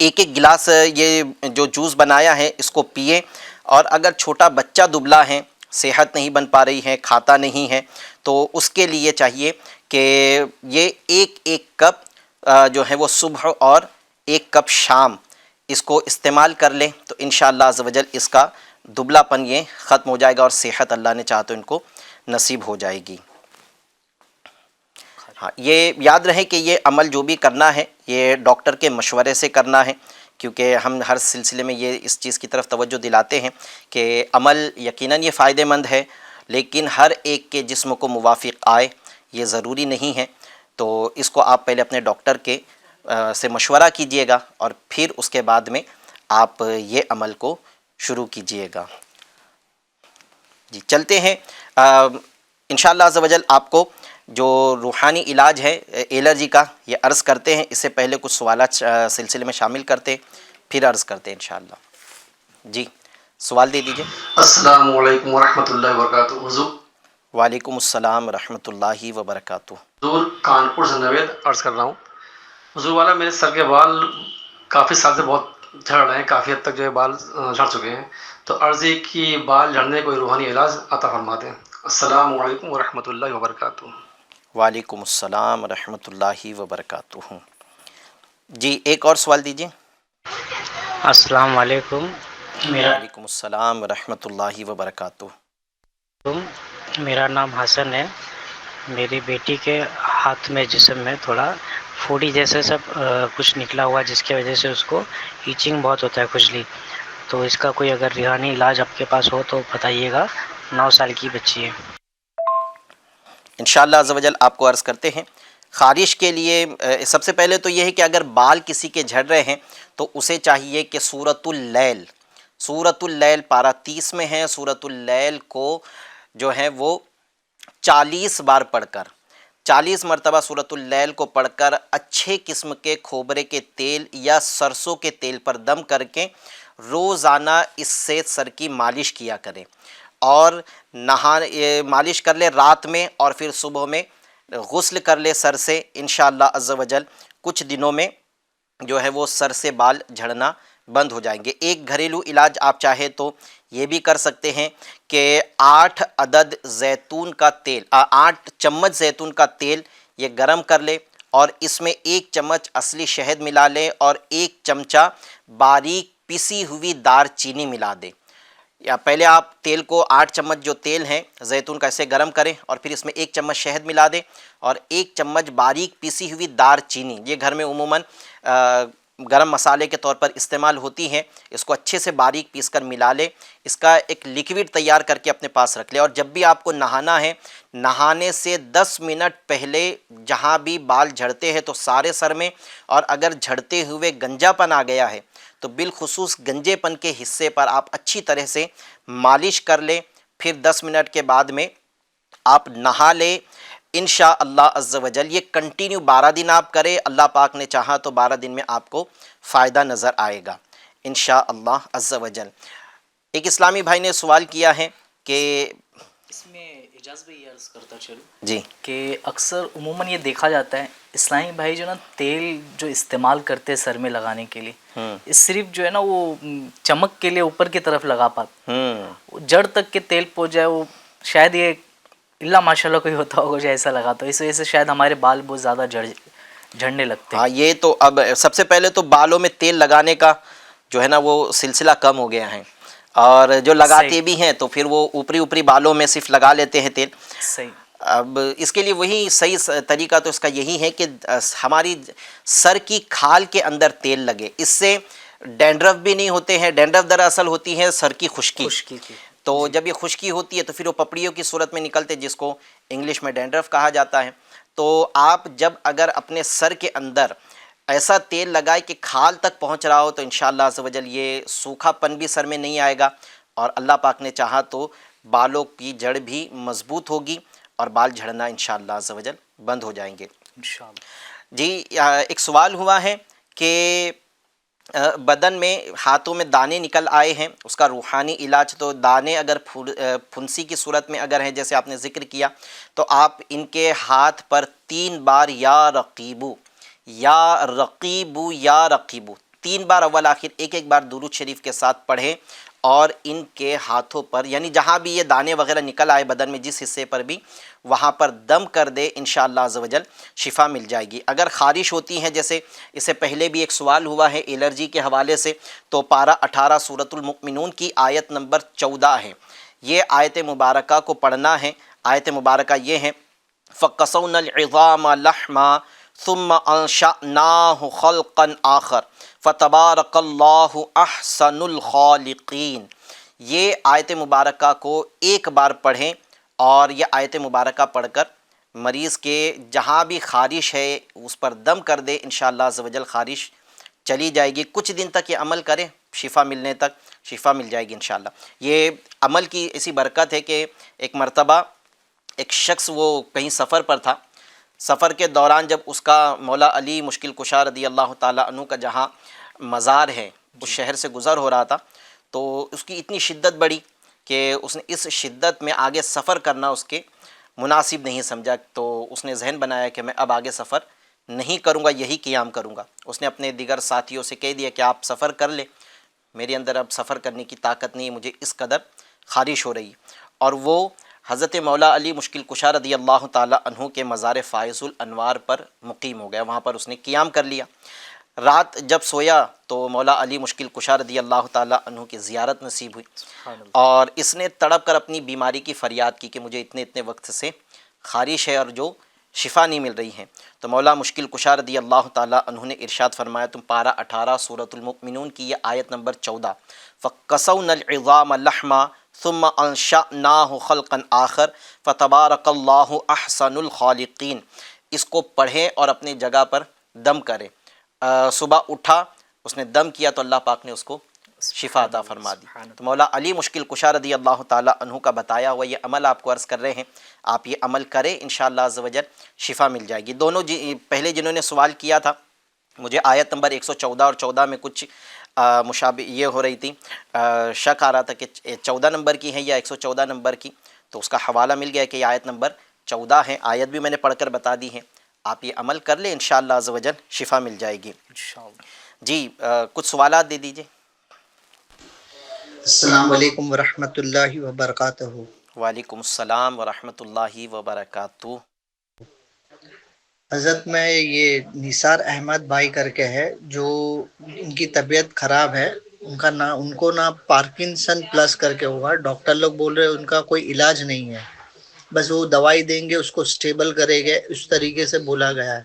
ایک گلاس یہ جو جوس بنایا ہے اس کو پیے. اور اگر چھوٹا بچہ دبلا ہے، صحت نہیں بن پا رہی ہے، کھاتا نہیں ہے، تو اس کے لیے چاہیے کہ یہ ایک کپ جو ہے وہ صبح اور 1 کپ شام اس کو استعمال کر لیں، تو انشاءاللہ عز و جل اس کا دبلا پن یہ ختم ہو جائے گا اور صحت اللہ نے چاہا تو ان کو نصیب ہو جائے گی. ہاں یہ یاد رہے کہ یہ عمل جو بھی کرنا ہے یہ ڈاکٹر کے مشورے سے کرنا ہے، کیونکہ ہم ہر سلسلے میں یہ اس چیز کی طرف توجہ دلاتے ہیں کہ عمل یقیناً یہ فائدہ مند ہے، لیکن ہر ایک کے جسم کو موافق آئے یہ ضروری نہیں ہے. تو اس کو آپ پہلے اپنے ڈاکٹر کے سے مشورہ کیجئے گا اور پھر اس کے بعد میں آپ یہ عمل کو شروع کیجئے گا. جی چلتے ہیں انشاءاللہ عز و جل آپ کو جو روحانی علاج ہے الرجی کا یہ عرض کرتے ہیں. اس سے پہلے کچھ سوالات سلسلے میں شامل کرتے ہیں پھر عرض کرتے ہیں انشاءاللہ. جی سوال دے دیجئے. السلام علیکم ورحمۃ اللہ وبرکاتہ. حضور وعلیکم السلام ورحمۃ اللہ وبرکاتہ. حضور کانپور سے نوید عرض کر رہا ہوں. حضور والا میرے سر کے بال کافی سال سے بہت جھڑ رہے ہیں، کافی حد تک جو ہے بال جھڑ چکے ہیں، تو عرض ہے کہ بال جھڑنے کوئی روحانی علاج عطا فرما دیں. السلام علیکم ورحمۃ اللہ وبرکاتہ. وعلیکم السلام ورحمۃ اللہ وبرکاتہ. جی ایک اور سوال دیجیے. السلام علیکم. وعلیکم السلام ورحمۃ اللہ وبرکاتہ. میرا نام حسن ہے. میری بیٹی کے ہاتھ میں جسم میں تھوڑا پھوڑی جیسے سب کچھ نکلا ہوا، جس کی وجہ سے اس کو ایچنگ بہت ہوتا ہے، کھجلی. تو اس کا کوئی اگر روحانی علاج آپ کے پاس ہو تو بتائیے گا. 9 سال کی بچی ہے. انشاءاللہ عز و جل آپ کو عرض کرتے ہیں. خارش کے لیے سب سے پہلے تو یہ ہے کہ اگر بال کسی کے جھڑ رہے ہیں تو اسے چاہیے کہ سورۃ اللیل پارہ 30 میں ہے، سورۃ اللیل کو جو ہے وہ 40 بار پڑھ کر 40 مرتبہ سورۃ اللیل کو پڑھ کر اچھے قسم کے کھوبرے کے تیل یا سرسوں کے تیل پر دم کر کے روزانہ اس سے سر کی مالش کیا کریں. اور مالش کر لے رات میں اور پھر صبح میں غسل کر لے سر سے. انشاءاللہ عز و جل کچھ دنوں میں جو ہے وہ سر سے بال جھڑنا بند ہو جائیں گے. ایک گھریلو علاج آپ چاہے تو یہ بھی کر سکتے ہیں کہ 8 عدد زیتون کا تیل 8 چمچ زیتون کا تیل یہ گرم کر لے اور اس میں 1 چمچ اصلی شہد ملا لے اور 1 چمچہ باریک پیسی ہوئی دار چینی ملا دے. یا پہلے آپ تیل کو 8 چمچ جو تیل ہیں زیتون کا اسے گرم کریں اور پھر اس میں 1 چمچ شہد ملا دیں اور 1 چمچ باریک پیسی ہوئی دار چینی، یہ گھر میں عموماً گرم مسالے کے طور پر استعمال ہوتی ہیں، اس کو اچھے سے باریک پیس کر ملا لے. اس کا ایک لیکوڈ تیار کر کے اپنے پاس رکھ لے اور جب بھی آپ کو نہانا ہے، نہانے سے 10 منٹ پہلے جہاں بھی بال جھڑتے ہیں تو سارے سر میں، اور اگر جھڑتے ہوئے گنجا پن آ گیا ہے تو بالخصوص گنجے پن کے حصے پر آپ اچھی طرح سے مالش کر لیں. پھر 10 منٹ کے بعد میں آپ نہا لیں. انشاءاللہ عز و جل یہ کنٹینیو 12 دن آپ کریں. اللہ پاک نے چاہا تو 12 دن میں آپ کو فائدہ نظر آئے گا انشاءاللہ عز و جل. ایک اسلامی بھائی نے سوال کیا ہے کہ اس میں اجازت بھی عرض کرتا چلوں جی کہ اکثر عموماً یہ دیکھا جاتا ہے اسلامی بھائی جو نا تیل جو استعمال کرتے ہیں سر میں لگانے کے لیے، اس صرف جو ہے نا وہ چمک کے لیے اوپر کی طرف لگا پاتے، جڑ تک کے تیل پہنچ جائے وہ شاید یہ اللہ ماشاء اللہ کوئی ہوتا ہوگا جو ایسا لگاتا ہو، اس وجہ سے شاید ہمارے بال بہت زیادہ جھڑنے لگتے ہیں. ہاں یہ تو اب سب سے پہلے تو بالوں میں تیل لگانے کا جو ہے نا وہ سلسلہ کم ہو گیا ہے، اور جو لگاتے بھی ہیں تو پھر وہ اوپری بالوں میں صرف لگا لیتے ہیں تیل. صحیح. اب اس کے لیے وہی صحیح طریقہ تو اس کا یہی ہے کہ ہماری سر کی کھال کے اندر تیل لگے، اس سے ڈینڈرف بھی نہیں ہوتے ہیں. ڈینڈرف دراصل ہوتی ہے سر کی خشکی کی. تو جب یہ خشکی ہوتی ہے تو پھر وہ پپڑیوں کی صورت میں نکلتے، جس کو انگلش میں ڈینڈرف کہا جاتا ہے. تو آپ جب اگر اپنے سر کے اندر ایسا تیل لگائے کہ کھال تک پہنچ رہا ہو تو انشاءاللہ عز و جل یہ سوکھا پن بھی سر میں نہیں آئے گا، اور اللہ پاک نے چاہا تو بالوں کی جڑ بھی مضبوط ہوگی اور بال جھڑنا انشاءاللہ عز و جل بند ہو جائیں گے انشاءاللہ۔ جی ایک سوال ہوا ہے کہ بدن میں ہاتھوں میں دانے نکل آئے ہیں، اس کا روحانی علاج، تو دانے اگر پھنسی کی صورت میں اگر ہیں جیسے آپ نے ذکر کیا، تو آپ ان کے ہاتھ پر 3 بار یا رقیبو یا رقیبو یا رقیبو 3 بار اول آخر ایک بار درود شریف کے ساتھ پڑھیں، اور ان کے ہاتھوں پر یعنی جہاں بھی یہ دانے وغیرہ نکل آئے بدن میں جس حصے پر بھی، وہاں پر دم کر دے انشاءاللہ عز و جل شفا مل جائے گی۔ اگر خارش ہوتی ہیں، جیسے اس سے پہلے بھی ایک سوال ہوا ہے الرجی کے حوالے سے، تو پارہ 18 سورۃ المؤمنون کی آیت نمبر 14 ہے، یہ آیت مبارکہ کو پڑھنا ہے۔ آیت مبارکہ یہ ہے فَقَسَوْنَا الْعِظَامَ لَحْمًا ثُمَّ أَنشَأْنَاهُ خَلْقًا آخر فَتَبَارَكَ اللَّهُ أَحْسَنُ الْخَالِقِينَ۔ یہ آیت مبارکہ کو ایک بار پڑھیں، اور یہ آیت مبارکہ پڑھ کر مریض کے جہاں بھی خارش ہے اس پر دم کر دے، انشاءاللہ عز و جل خارش چلی جائے گی۔ کچھ دن تک یہ عمل کریں، شفا ملنے تک شفا مل جائے گی انشاءاللہ۔ یہ عمل کی ایسی برکت ہے کہ ایک مرتبہ ایک شخص وہ کہیں سفر پر تھا، سفر کے دوران جب اس کا مولا علی مشکل کشا رضی اللہ تعالیٰ عنہ کا جہاں مزار ہے اس شہر سے گزر ہو رہا تھا، تو اس کی اتنی شدت بڑھی کہ اس نے اس شدت میں آگے سفر کرنا اس کے مناسب نہیں سمجھا، تو اس نے ذہن بنایا کہ میں اب آگے سفر نہیں کروں گا، یہی قیام کروں گا۔ اس نے اپنے دیگر ساتھیوں سے کہہ دیا کہ آپ سفر کر لیں، میرے اندر اب سفر کرنے کی طاقت نہیں ہے، مجھے اس قدر خارش ہو رہی ہے۔ اور وہ حضرت مولا علی مشکل کشا رضی اللہ تعالیٰ عنہ کے مزار فائز الانوار پر مقیم ہو گیا، وہاں پر اس نے قیام کر لیا۔ رات جب سویا تو مولا علی مشکل کشا رضی اللہ تعالیٰ عنہ کی زیارت نصیب ہوئی، اور اس نے تڑپ کر اپنی بیماری کی فریاد کی کہ مجھے اتنے وقت سے خارش ہے اور جو شفا نہیں مل رہی ہے۔ تو مولا مشکل کشا رضی اللہ تعالیٰ عنہ نے ارشاد فرمایا، تم پارہ 18 سورۃ المؤمنون کی یہ آیت نمبر 14 فَقَسَوْنَا الْعِظَامَ لَحْمًا ثُمَّ أَنشَأْنَاهُ خَلْقًا آخر فَتَبَارَكَ اللَّهُ أَحْسَنُ الْخَالِقِينَ۔ اس کو پڑھیں اور اپنی جگہ پر دم کریں۔ صبح اٹھا، اس نے دم کیا تو اللہ پاک نے اس کو شفا عطا فرما دی۔ تو مولا علی مشکل کشا رضی اللہ تعالیٰ عنہ کا بتایا ہوا یہ عمل آپ کو عرض کر رہے ہیں، آپ یہ عمل کریں انشاءاللہ عز و جل شفا مل جائے گی۔ دونوں پہلے جنہوں نے سوال کیا تھا، مجھے آیت نمبر 114 اور 14 میں کچھ مشابہ یہ ہو رہی تھی، شک آ رہا تھا کہ 14 نمبر کی ہے یا 114 نمبر کی، تو اس کا حوالہ مل گیا کہ یہ آیت نمبر 14 ہے۔ آیت بھی میں نے پڑھ کر بتا دی ہے، آپ یہ عمل کر لیں انشاءاللہ عز و جل شفا مل جائے گی۔ جی کچھ سوالات دے دیجئے۔ السلام علیکم ورحمۃ اللہ وبرکاتہ۔ وعلیکم السلام ورحمۃ اللہ وبرکاتہ۔ حضرت میں یہ نثار احمد بھائی کر کے ہے، جو ان کی طبیعت خراب ہے، ان کو نا پارکنسن پلس کر کے ہوا، ڈاکٹر لوگ بول رہے ان کا کوئی علاج نہیں ہے، بس وہ دوائی دیں گے اس کو سٹیبل کرے گے، اس طریقے سے بولا گیا ہے۔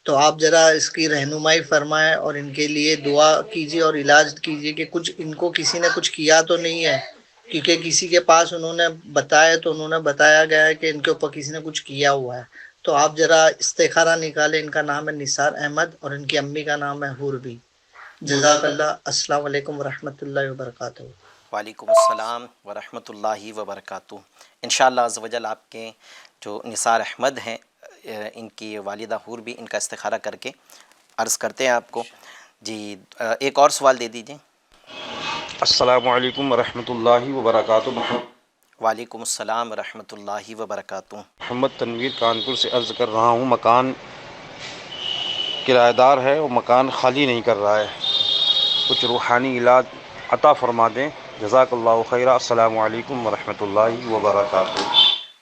تو آپ ذرا اس کی رہنمائی فرمائیں اور ان کے لیے دعا کیجیے اور علاج کیجیے کہ کچھ ان کو کسی نے کچھ کیا تو نہیں ہے، کیونکہ کسی کے پاس انہوں نے بتایا تو انہوں نے بتایا گیا ہے کہ ان کے اوپر کسی نے کچھ کیا ہوا ہے۔ تو آپ ذرا استخارہ نکالیں۔ ان کا نام ہے نثار احمد اور ان کی امی کا نام ہے حوربی۔ جزاک اللہ۔ السلام علیکم ورحمۃ اللہ وبرکاتہ۔ وعلیکم السلام ورحمۃ اللہ وبرکاتہ۔ انشاءاللہ عز و جل آپ کے جو نثار احمد ہیں، ان کی والدہ حور بھی، ان کا استخارہ کر کے عرض کرتے ہیں آپ کو۔ جی ایک اور سوال دے دیجئے۔ السلام علیکم ورحمۃ اللہ وبرکاتہ۔ وعلیکم السلام ورحمۃ اللہ وبرکاتہ۔ محمد تنویر کانپور سے عرض کر رہا ہوں، مکان کرایہ دار ہے اور مکان خالی نہیں کر رہا ہے، کچھ روحانی علاج عطا فرما دیں، جزاک اللہ خیرہ۔ السلام علیکم ورحمۃ اللہ وبرکاتہ۔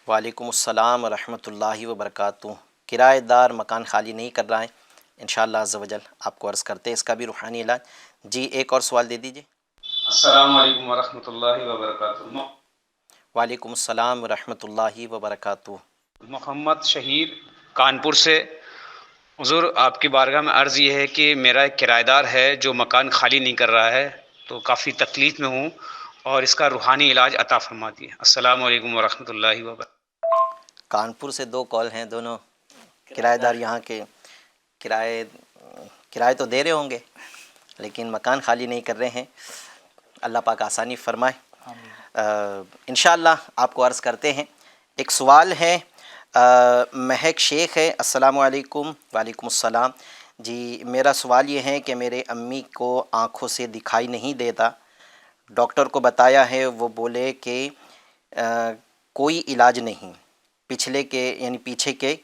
وعلیکم السلام ورحمۃ اللہ وبرکاتہ۔ کرایہ دار مکان خالی نہیں کر رہا ہے، انشاءاللہ عز و جل آپ کو عرض کرتے ہیں اس کا بھی روحانی علاج۔ جی ایک اور سوال دے دیجئے۔ السلام علیکم ورحمۃ اللہ وبرکاتہ۔ وعلیکم السلام ورحمۃ اللہ وبرکاتہ۔ محمد شہیر کانپور سے، حضور آپ کی بارگاہ میں عرض یہ ہے کہ میرا ایک کرایہ دار ہے جو مکان خالی نہیں کر رہا ہے، تو کافی تکلیف میں ہوں اور اس کا روحانی علاج عطا فرما دیے۔ السلام علیکم ورحمۃ اللہ وبرکاتہ۔ کانپور سے 2 کال ہیں، دونوں کرایہ دار یہاں کے کرایہ تو دے رہے ہوں گے لیکن مکان خالی نہیں کر رہے ہیں، اللہ پاک آسانی فرمائے۔ انشاءاللہ آپ کو عرض کرتے ہیں. ایک سوال ہے مہک شیخ ہے. السلام علیکم. وعلیکم السلام. جی میرا سوال یہ ہے کہ میرے امی کو آنکھوں سے دکھائی نہیں دیتا، ڈاکٹر کو بتایا ہے، وہ بولے کہ کوئی علاج نہیں، پیچھے کے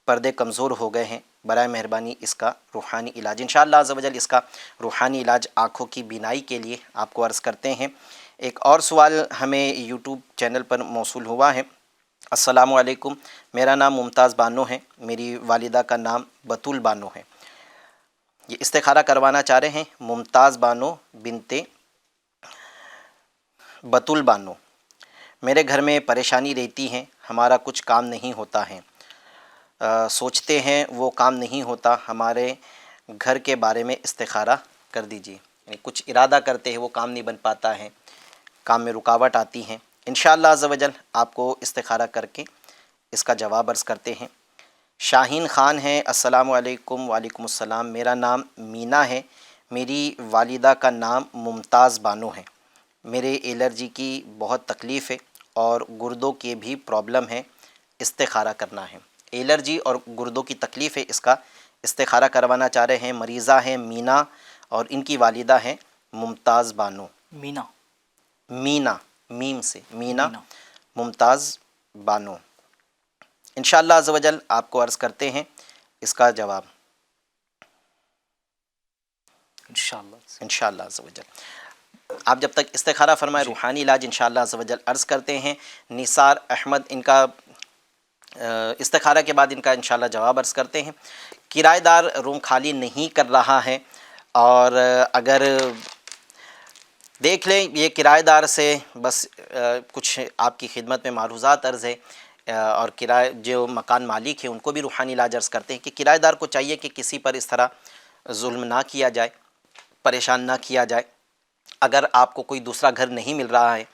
پردے کمزور ہو گئے ہیں، برائے مہربانی اس کا روحانی علاج. انشاءاللہ عز و جل اس کا روحانی علاج آنکھوں کی بینائی کے لیے آپ کو عرض کرتے ہیں. ایک اور سوال ہمیں یوٹیوب چینل پر موصول ہوا ہے. السلام علیکم، میرا نام ممتاز بانو ہے، میری والدہ کا نام بطول بانو ہے. یہ استخارہ کروانا چاہ رہے ہیں ممتاز بانو بنتے بطول بانو. میرے گھر میں پریشانی رہتی ہے، ہمارا کچھ کام نہیں ہوتا ہے، سوچتے ہیں وہ کام نہیں ہوتا، ہمارے گھر کے بارے میں استخارہ کر دیجیے. یعنی کچھ ارادہ کرتے ہیں وہ کام نہیں بن پاتا ہے، کام میں رکاوٹ آتی ہیں. انشاءاللہ عز و جل آپ کو استخارہ کر کے اس کا جواب عرض کرتے ہیں. شاہین خان ہے. السلام علیکم. وعلیکم السلام. میرا نام مینا ہے، میری والدہ کا نام ممتاز بانو ہے. میرے الرجی کی بہت تکلیف ہے اور گردوں کی بھی پرابلم ہے، استخارہ کرنا ہے. الرجی اور گردوں کی تکلیف ہے، اس کا استخارہ کروانا چاہ رہے ہیں. مریضہ ہیں مینا اور ان کی والدہ ہیں ممتاز بانو. مینا میم سے مینا ممتاز بانو. انشاءاللہ عز و جل آپ کو عرض کرتے ہیں اس کا جواب انشاءاللہ عز و جل. آپ جب تک استخارہ فرمائے روحانی علاج انشاءاللہ عز و جل عرض کرتے ہیں. نثار احمد، ان کا استخارہ کے بعد ان کا انشاءاللہ جواب عرض کرتے ہیں. کرایہ دار روم خالی نہیں کر رہا ہے اور اگر دیکھ لیں یہ کرایہ دار سے بس کچھ آپ کی خدمت میں معروضات عرض ہے اور کرایہ جو مکان مالک ہیں ان کو بھی روحانی علاج عرض کرتے ہیں کہ کرایہ دار کو چاہیے کہ کسی پر اس طرح ظلم نہ کیا جائے، پریشان نہ کیا جائے. اگر آپ کو کوئی دوسرا گھر نہیں مل رہا ہے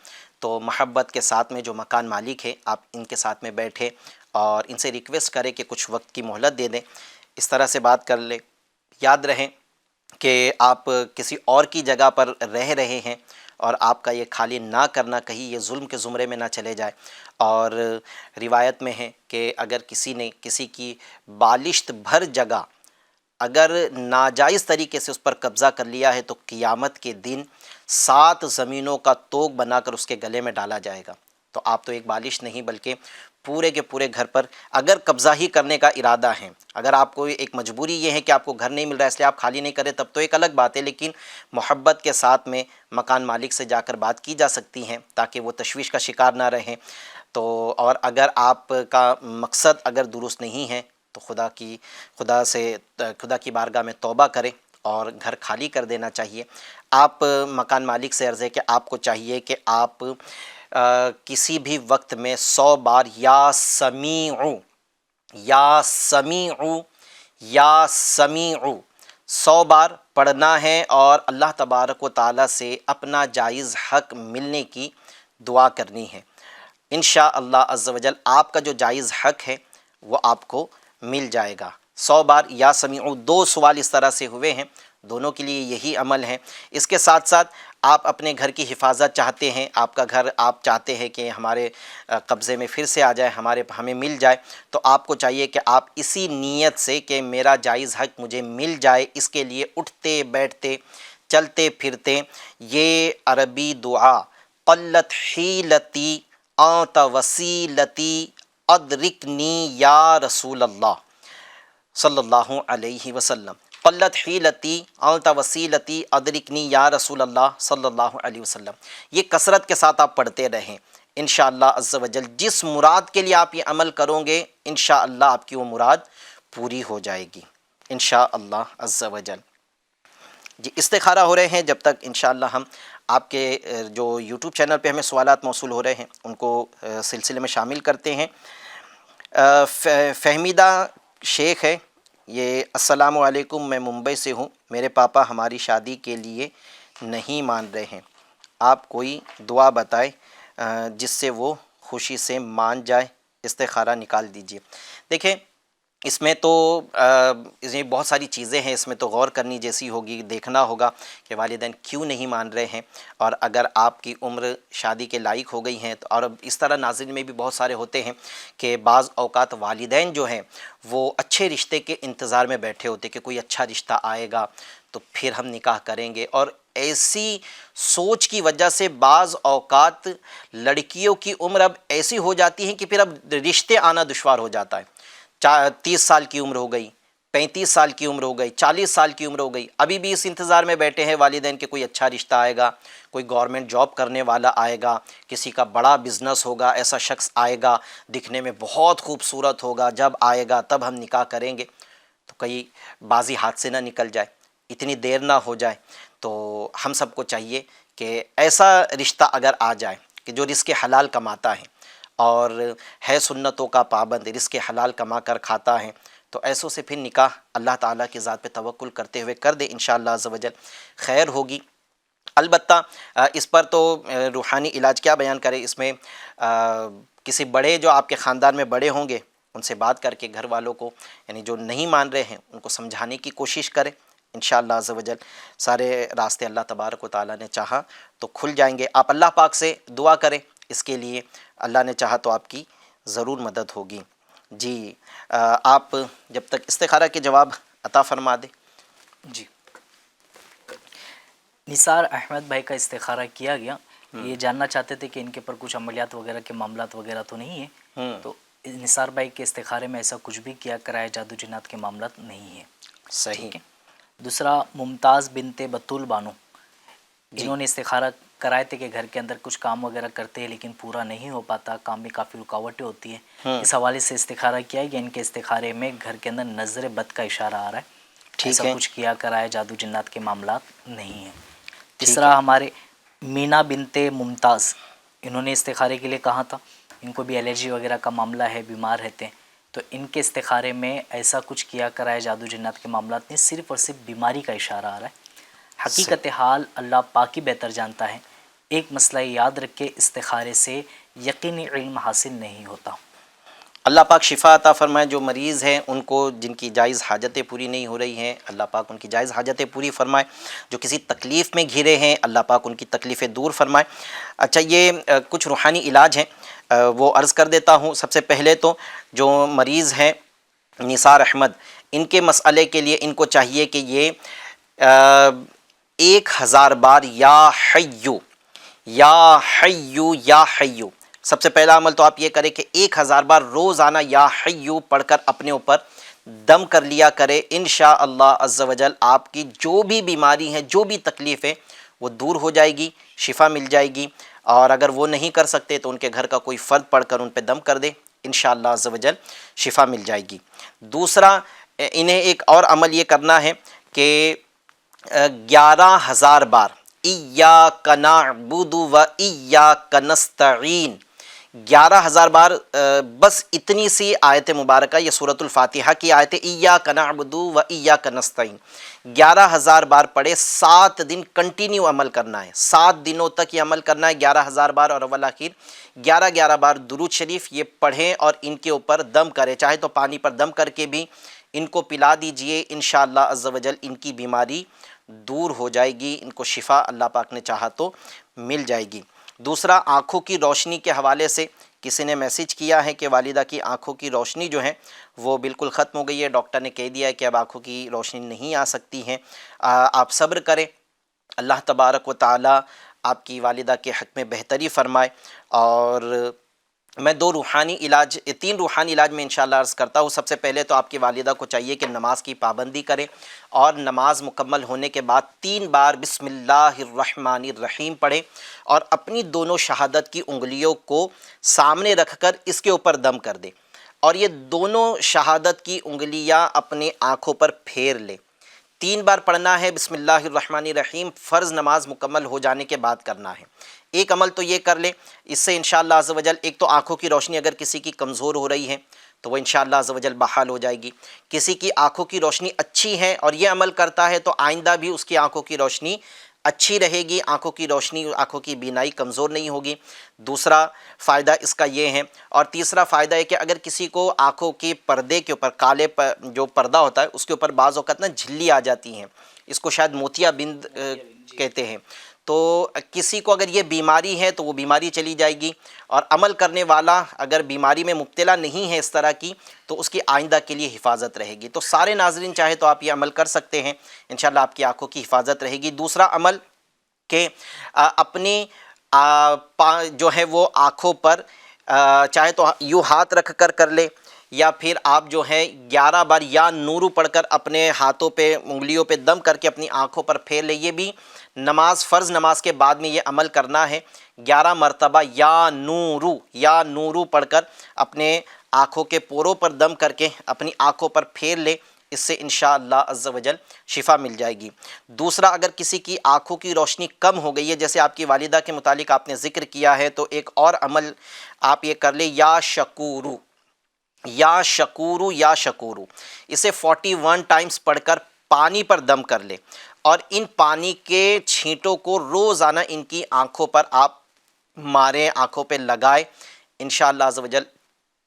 تو محبت کے ساتھ میں جو مکان مالک ہے آپ ان کے ساتھ میں بیٹھے اور ان سے ریکویسٹ کریں کہ کچھ وقت کی مہلت دے دیں، اس طرح سے بات کر لیں. یاد رہیں کہ آپ کسی اور کی جگہ پر رہ رہے ہیں اور آپ کا یہ خالی نہ کرنا کہیں یہ ظلم کے زمرے میں نہ چلے جائے. اور روایت میں ہے کہ اگر کسی نے کسی کی بالشت بھر جگہ اگر ناجائز طریقے سے اس پر قبضہ کر لیا ہے تو قیامت کے دن 7 زمینوں کا توق بنا کر اس کے گلے میں ڈالا جائے گا. تو آپ تو ایک بالش نہیں بلکہ پورے کے پورے گھر پر اگر قبضہ ہی کرنے کا ارادہ ہے، اگر آپ کو ایک مجبوری یہ ہے کہ آپ کو گھر نہیں مل رہا ہے اس لیے آپ خالی نہیں کریں تب تو ایک الگ بات ہے، لیکن محبت کے ساتھ میں مکان مالک سے جا کر بات کی جا سکتی ہیں تاکہ وہ تشویش کا شکار نہ رہیں. تو اور اگر آپ کا مقصد اگر درست نہیں ہے تو خدا کی بارگاہ میں توبہ کریں اور گھر خالی کر دینا چاہیے. آپ مکان مالک سے عرض ہے کہ آپ کو چاہیے کہ آپ کسی بھی وقت میں 100 بار یا سمیعو یا سمیعو یا سمیعو 100 بار پڑھنا ہے اور اللہ تبارک و تعالیٰ سے اپنا جائز حق ملنے کی دعا کرنی ہے. انشاءاللہ عز و جل آپ کا جو جائز حق ہے وہ آپ کو مل جائے گا. 100 بار یا سمیعو. 2 سوال اس طرح سے ہوئے ہیں، دونوں کے لیے یہی عمل ہے. اس کے ساتھ ساتھ آپ اپنے گھر کی حفاظت چاہتے ہیں، آپ کا گھر آپ چاہتے ہیں کہ ہمارے قبضے میں پھر سے آ جائے، ہمیں مل جائے، تو آپ کو چاہیے کہ آپ اسی نیت سے کہ میرا جائز حق مجھے مل جائے اس کے لیے اٹھتے بیٹھتے چلتے پھرتے یہ عربی دعا قلت حیلتی انت وسیلتی ادرکنی یا رسول اللہ صلی اللہ علیہ وسلم. قلت حیلتی انت وسیلتی ادرکنی یا رسول اللہ صلی اللہ علیہ وسلم. یہ کثرت کے ساتھ آپ پڑھتے رہیں. انشاءاللہ عز و جل جس مراد کے لیے آپ یہ عمل کرو گے انشاءاللہ آپ کی وہ مراد پوری ہو جائے گی انشاءاللہ عز و جل. جی استخارہ ہو رہے ہیں، جب تک انشاءاللہ ہم آپ کے جو یوٹیوب چینل پہ ہمیں سوالات موصول ہو رہے ہیں ان کو سلسلے میں شامل کرتے ہیں. فہمیدہ شیخ ہے یہ. السلام علیکم، میں ممبئی سے ہوں، میرے پاپا ہماری شادی کے لیے نہیں مان رہے ہیں، آپ کوئی دعا بتائیں جس سے وہ خوشی سے مان جائے، استخارہ نکال دیجیے. دیکھیں اس میں تو یہ بہت ساری چیزیں ہیں، اس میں تو غور کرنی جیسی ہوگی، دیکھنا ہوگا کہ والدین کیوں نہیں مان رہے ہیں، اور اگر آپ کی عمر شادی کے لائق ہو گئی ہیں تو، اور اس طرح ناظرین میں بھی بہت سارے ہوتے ہیں کہ بعض اوقات والدین جو ہیں وہ اچھے رشتے کے انتظار میں بیٹھے ہوتے کہ کوئی اچھا رشتہ آئے گا تو پھر ہم نکاح کریں گے، اور ایسی سوچ کی وجہ سے بعض اوقات لڑکیوں کی عمر اب ایسی ہو جاتی ہے کہ پھر اب رشتے آنا دشوار ہو جاتا ہے۔ 30 سال کی عمر ہو گئی، 35 سال کی عمر ہو گئی، 40 سال کی عمر ہو گئی، ابھی بھی اس انتظار میں بیٹھے ہیں والدین کہ کوئی اچھا رشتہ آئے گا، کوئی گورنمنٹ جاب کرنے والا آئے گا، کسی کا بڑا بزنس ہوگا، ایسا شخص آئے گا دکھنے میں بہت خوبصورت ہوگا، جب آئے گا تب ہم نکاح کریں گے، تو کئی بازی ہاتھ سے نہ نکل جائے، اتنی دیر نہ ہو جائے۔ تو ہم سب کو چاہیے کہ ایسا رشتہ اگر آ جائے کہ جو رزق حلال کماتا ہے اور ہے سنتوں کا پابند، رزق حلال کما کر کھاتا ہے، تو ایسوں سے پھر نکاح اللہ تعالیٰ کی ذات پہ توکل کرتے ہوئے کر دے، انشاءاللہ عز و جل خیر ہوگی۔ البتہ اس پر تو روحانی علاج کیا بیان کرے، اس میں کسی بڑے جو آپ کے خاندان میں بڑے ہوں گے ان سے بات کر کے گھر والوں کو، یعنی جو نہیں مان رہے ہیں ان کو سمجھانے کی کوشش کریں، انشاءاللہ عز و جل سارے راستے اللہ تبارک و تعالیٰ نے چاہا تو کھل جائیں گے۔ آپ اللہ پاک سے دعا کریں اس کے لیے، اللہ نے چاہا تو آپ کی ضرور مدد ہوگی۔ جی آپ جب تک استخارہ کے جواب عطا فرما دیں۔ جی، نثار احمد بھائی کا استخارہ کیا گیا، یہ جاننا چاہتے تھے کہ ان کے پر کچھ عملیات وغیرہ کے معاملات وغیرہ تو نہیں ہیں، تو نثار بھائی کے استخارے میں ایسا کچھ بھی کیا کرایا جادو جنات کے معاملات نہیں ہیں۔ صحیح۔ دوسرا ممتاز بنت بطول بانو، انہوں نے استخارہ کرائے تھے کہ گھر کے اندر کچھ کام وغیرہ کرتے ہیں لیکن پورا نہیں ہو پاتا، کام میں کافی رکاوٹیں ہوتی ہیں، اس حوالے سے استخارہ کیا کہ ان کے استخارے میں گھر کے اندر نظر بد کا اشارہ آ رہا ہے، ایسا کچھ کیا کرایا جادو جنات کے معاملات نہیں ہیں۔ تیسرا ہمارے مینا بنت ممتاز، انہوں نے استخارے کے لیے کہا تھا، ان کو بھی الرجی وغیرہ کا معاملہ ہے، بیمار رہتے ہیں، تو ان کے استخارے میں ایسا کچھ کیا کرایا جادو جنات کے معاملات نہیں، صرف اور صرف بیماری کا اشارہ آ رہا ہے۔ حقیقت حال اللہ پاک ہی بہتر جانتا ہے، ایک مسئلہ یاد رکھے، استخارے سے یقینی علم حاصل نہیں ہوتا۔ اللہ پاک شفا عطا فرمائے، جو مریض ہیں ان کو جن کی جائز حاجتیں پوری نہیں ہو رہی ہیں اللہ پاک ان کی جائز حاجتیں پوری فرمائے، جو کسی تکلیف میں گھرے ہیں اللہ پاک ان کی تکلیفیں دور فرمائے۔ اچھا، یہ کچھ روحانی علاج ہیں وہ عرض کر دیتا ہوں۔ سب سے پہلے تو جو مریض ہیں نثار احمد، ان کے مسئلے کے لیے ان کو چاہیے کہ یہ 1000 بار یا حیو یا حیو یا حیو، سب سے پہلا عمل تو آپ یہ کریں کہ 1000 بار روزانہ یا حیو پڑھ کر اپنے اوپر دم کر لیا کرے، انشاءاللہ عز و جل آپ کی جو بھی بیماری ہے، جو بھی تکلیف ہے وہ دور ہو جائے گی، شفا مل جائے گی، اور اگر وہ نہیں کر سکتے تو ان کے گھر کا کوئی فرد پڑھ کر ان پہ دم کر دے، انشاءاللہ عز و جل شفا مل جائے گی۔ دوسرا انہیں ایک اور عمل یہ کرنا ہے کہ 11000 بار ایاک نعبد و ایاک نستعین، 11000 بار بس اتنی سی آیت مبارکہ، یہ سورۃ الفاتحہ کی آیت ایاک نعبد و ایاک نستعین 11000 بار پڑھے، 7 دن کنٹینیو عمل کرنا ہے، 7 دنوں تک یہ عمل کرنا ہے 11000 بار، اور اول آخر 11 بار درود شریف یہ پڑھیں اور ان کے اوپر دم کریں، چاہے تو پانی پر دم کر کے بھی ان کو پلا دیجئے، انشاءاللہ عز و جل ان کی بیماری دور ہو جائے گی، ان کو شفا اللہ پاک نے چاہا تو مل جائے گی۔ دوسرا آنکھوں کی روشنی کے حوالے سے کسی نے میسیج کیا ہے کہ والدہ کی آنکھوں کی روشنی جو ہے وہ بالکل ختم ہو گئی ہے، ڈاکٹر نے کہہ دیا ہے کہ اب آنکھوں کی روشنی نہیں آ سکتی ہیں، آپ صبر کریں، اللہ تبارک و تعالی آپ کی والدہ کے حق میں بہتری فرمائے۔ اور میں 3 روحانی علاج میں انشاءاللہ عرض کرتا ہوں۔ سب سے پہلے تو آپ کی والدہ کو چاہیے کہ نماز کی پابندی کریں، اور نماز مکمل ہونے کے بعد 3 بار بسم اللہ الرحمن الرحیم پڑھیں، اور اپنی دونوں شہادت کی انگلیوں کو سامنے رکھ کر اس کے اوپر دم کر دیں، اور یہ دونوں شہادت کی انگلیاں اپنے آنکھوں پر پھیر لیں۔ 3 بار پڑھنا ہے بسم اللہ الرحمن الرحیم، فرض نماز مکمل ہو جانے کے بعد کرنا ہے۔ ایک عمل تو یہ کر لیں، اس سے انشاءاللہ عز و جل ایک تو آنکھوں کی روشنی اگر کسی کی کمزور ہو رہی ہے تو وہ انشاءاللہ عز و جل بحال ہو جائے گی، کسی کی آنکھوں کی روشنی اچھی ہے اور یہ عمل کرتا ہے تو آئندہ بھی اس کی آنکھوں کی روشنی اچھی رہے گی، آنکھوں کی روشنی، آنکھوں کی بینائی کمزور نہیں ہوگی. دوسرا فائدہ اس کا یہ ہے. اور تیسرا فائدہ ہے کہ اگر کسی کو آنکھوں کے پردے کے اوپر، کالے جو پردہ ہوتا ہے اس کے اوپر بعض اوقات نا جھلی آ جاتی ہیں، اس کو شاید موتیا بند کہتے ہیں، تو کسی کو اگر یہ بیماری ہے تو وہ بیماری چلی جائے گی. اور عمل کرنے والا اگر بیماری میں مبتلا نہیں ہے اس طرح کی، تو اس کی آئندہ کے لیے حفاظت رہے گی. تو سارے ناظرین چاہے تو آپ یہ عمل کر سکتے ہیں، انشاءاللہ آپ کی آنکھوں کی حفاظت رہے گی. دوسرا عمل کہ اپنی جو ہے وہ آنکھوں پر چاہے تو یوں ہاتھ رکھ کر کر لے، یا پھر آپ جو ہے 11 بار یا نورو پڑھ کر اپنے ہاتھوں پہ، انگلیوں پہ دم کر کے اپنی آنکھوں پر پھیر لے. یہ بھی نماز، فرض نماز کے بعد میں یہ عمل کرنا ہے. 11 مرتبہ یا نورو پڑھ کر اپنے آنکھوں کے پوروں پر دم کر کے اپنی آنکھوں پر پھیر لے. اس سے انشاءاللہ عز و جل شفا مل جائے گی. دوسرا، اگر کسی کی آنکھوں کی روشنی کم ہو گئی ہے، جیسے آپ کی والدہ کے متعلق آپ نے ذکر کیا ہے، تو ایک اور عمل آپ یہ کر لیں، یا شکورو، اسے 41 ٹائمز پڑھ کر پانی پر دم کر لے، اور ان پانی کے چھینٹوں کو روزانہ ان کی آنکھوں پر آپ ماریں، آنکھوں پہ لگائے، انشاءاللہ عز و جل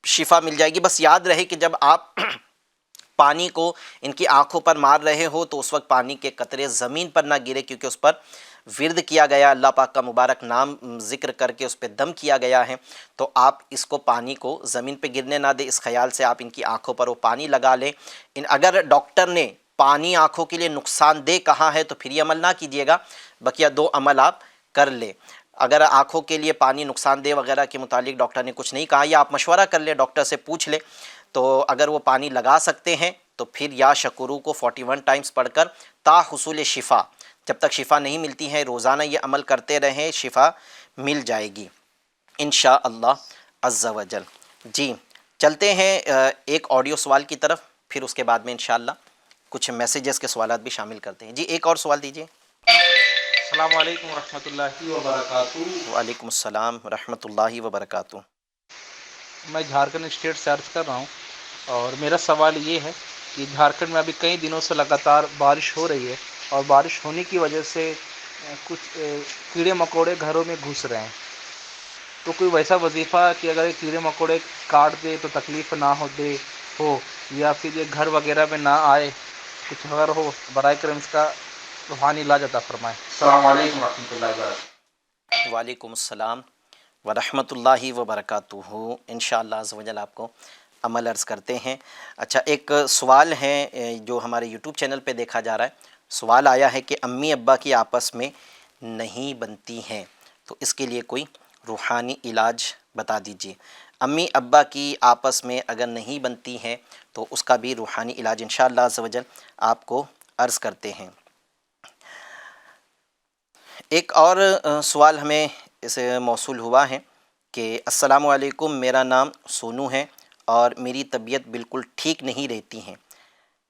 شفا مل جائے گی. بس یاد رہے کہ جب آپ پانی کو ان کی آنکھوں پر مار رہے ہو تو اس وقت پانی کے قطرے زمین پر نہ گرے، کیونکہ اس پر ورد کیا گیا، اللہ پاک کا مبارک نام ذکر کر کے اس پہ دم کیا گیا ہے. تو آپ اس کو، پانی کو زمین پہ گرنے نہ دیں، اس خیال سے آپ ان کی آنکھوں پر وہ پانی لگا لیں. اگر ڈاکٹر نے پانی آنکھوں کے لیے نقصان دہ کہا ہے تو پھر یہ عمل نہ کیجیے گا، بقیہ 2 عمل آپ کر لیں. اگر آنکھوں کے لیے پانی نقصان دہ وغیرہ کے متعلق ڈاکٹر نے کچھ نہیں کہا، یا آپ مشورہ کر لیں، ڈاکٹر سے پوچھ لیں، تو اگر وہ پانی لگا سکتے ہیں تو پھر یا شکرو کو 41 ٹائمز پڑھ کر تا حصول شفا، جب تک شفا نہیں ملتی ہے روزانہ یہ عمل کرتے رہیں، شفا مل جائے گی انشاءاللہ عز و جل. جی چلتے ہیں ایک آڈیو سوال کی طرف، پھر اس کے بعد میں انشاءاللہ کچھ میسیجز کے سوالات بھی شامل کرتے ہیں. جی ایک اور سوال دیجیے. السلام علیکم ورحمۃ اللہ وبرکاتہ. وعلیکم السلام ورحمۃ اللہ وبرکاتہ. میں جھارکھنڈ اسٹیٹ سے عرض کر رہا ہوں، اور میرا سوال یہ ہے کہ جھارکھنڈ میں ابھی کئی دنوں سے لگاتار بارش ہو رہی ہے، اور بارش ہونے کی وجہ سے کچھ کیڑے مکوڑے گھروں میں گھس رہے ہیں. تو کوئی ویسا وظیفہ کہ اگر یہ کیڑے مکوڑے کاٹ دے تو تکلیف نہ ہو، یا پھر یہ گھر وغیرہ میں نہ آئے، کچھ اگر ہو برائے کرم اس کا روحانی علاج عطا فرمائیں. السلام علیکم ورحمۃ اللہ وبرکاتہ. وعلیکم السلام ورحمۃ اللہ وبرکاتہ. انشاءاللہ عز و جل آپ کو عمل عرض کرتے ہیں. اچھا، ایک سوال ہے جو ہمارے یوٹیوب چینل پہ دیکھا جا رہا ہے. سوال آیا ہے کہ امی ابا کی آپس میں نہیں بنتی ہیں، تو اس کے لیے کوئی روحانی علاج بتا دیجیے. امی ابا کی آپس میں اگر نہیں بنتی ہیں تو اس کا بھی روحانی علاج انشاءاللہ عز و جل آپ کو عرض کرتے ہیں. ایک اور سوال ہمیں اس موصول ہوا ہے کہ السلام علیکم، میرا نام سونو ہے اور میری طبیعت بالکل ٹھیک نہیں رہتی ہے،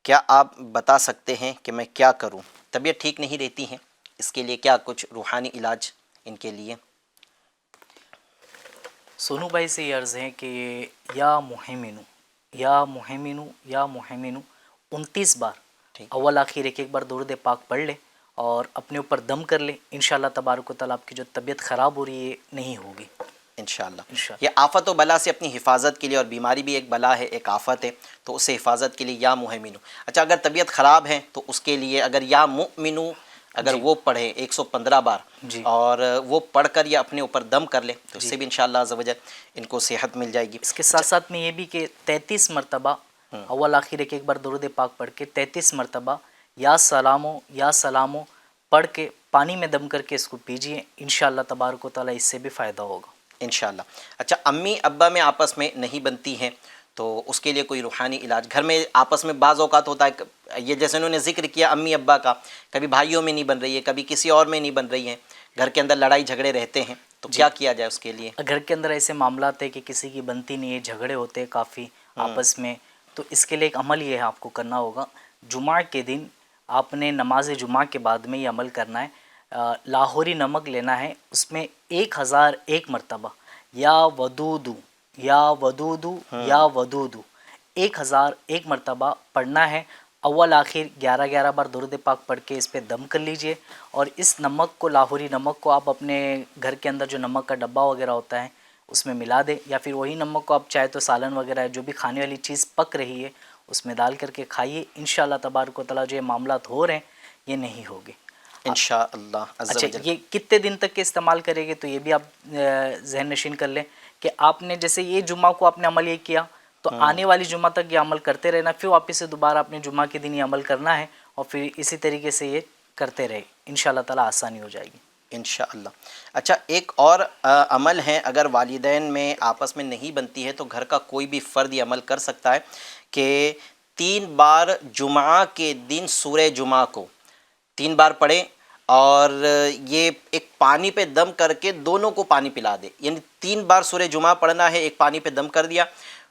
کیا آپ بتا سکتے ہیں کہ میں کیا کروں؟ طبیعت ٹھیک نہیں رہتی ہے، اس کے لیے کیا کچھ روحانی علاج ان کے لیے؟ سونو بھائی سے یہ عرض ہے کہ یا مہمنو 29 بار اول آخر ایک بار درود پاک پڑھ لے اور اپنے اوپر دم کر لے، انشاءاللہ تبارک و تعالیٰ آپ کی جو طبیعت خراب ہو رہی ہے نہیں ہوگی انشاءاللہ. یہ آفت و بلا سے اپنی حفاظت کے لیے، اور بیماری بھی ایک بلا ہے، ایک آفت ہے، تو اس سے حفاظت کے لیے یا مہمنو. اچھا، اگر طبیعت خراب ہے تو اس کے لیے اگر یا مؤمنو اگر وہ پڑھے 115 بار اور وہ پڑھ کر یا اپنے اوپر دم کر لے تو اس سے بھی انشاءاللہ عز و جل ان کو صحت مل جائے گی. اس کے ساتھ ساتھ میں یہ بھی کہ 33 مرتبہ اول آخر ایک بار درود پاک پڑھ کے 33 مرتبہ یا سلامو پڑھ کے پانی میں دم کر کے اس کو پیجیے، انشاءاللہ تبارک و تعالیٰ اس سے بھی فائدہ ہوگا انشاءاللہ. اچھا، امی ابا میں آپس میں نہیں بنتی ہیں تو اس کے لیے کوئی روحانی علاج؟ گھر میں آپس میں بعض اوقات ہوتا ہے، یہ جیسے انہوں نے ذکر کیا امی ابا کا، کبھی بھائیوں میں نہیں بن رہی ہے، کبھی کسی اور میں نہیں بن رہی ہیں، گھر کے اندر لڑائی جھگڑے رہتے ہیں، تو کیا کیا جائے اس کے لیے؟ گھر کے اندر ایسے معاملات ہے کہ کسی کی بنتی نہیں ہے، جھگڑے ہوتے ہیں کافی آپس میں، تو اس کے لیے ایک عمل یہ ہے آپ کو کرنا ہوگا. جمعہ کے دن آپ نے نماز جمعہ کے بعد میں یہ عمل کرنا ہے. لاہوری نمک لینا ہے، اس میں 1001 مرتبہ یا ودودو 1001 مرتبہ پڑھنا ہے، اول آخر 11 بار درود پاک پڑھ کے اس پہ دم کر لیجئے، اور اس نمک کو، لاہوری نمک کو آپ اپنے گھر کے اندر جو نمک کا ڈبہ وغیرہ ہوتا ہے اس میں ملا دیں، یا پھر وہی نمک کو آپ چاہے تو سالن وغیرہ ہے جو بھی کھانے والی چیز پک رہی ہے اس میں ڈال کر کے کھائیے، انشاءاللہ تبارک و تعالیٰ جو یہ معاملات ہو رہے ہیں یہ نہیں ہوگے انشاءاللہ عز و اچھا جل۔ یہ کتنے دن تک کے استعمال کرے گے تو یہ بھی آپ ذہن نشین کر لیں کہ آپ نے جیسے یہ جمعہ کو آپ نے عمل یہ کیا تو آنے والی جمعہ تک یہ عمل کرتے رہنا، پھر واپس سے دوبارہ اپنے جمعہ کے دن یہ عمل کرنا ہے، اور پھر اسی طریقے سے یہ کرتے رہے، انشاءاللہ تعالیٰ آسانی ہو جائے گی انشاءاللہ۔ اچھا ایک اور عمل ہے، اگر والدین میں آپس میں نہیں بنتی ہے تو گھر کا کوئی بھی فرد یہ عمل کر سکتا ہے کہ 3 بار جمعہ کے دن سورہ جمعہ کو 3 بار پڑھے، اور یہ ایک پانی پہ دم کر کے دونوں کو پانی پلا دے، یعنی 3 بار سورہ جمعہ پڑھنا ہے، ایک پانی پہ دم کر دیا،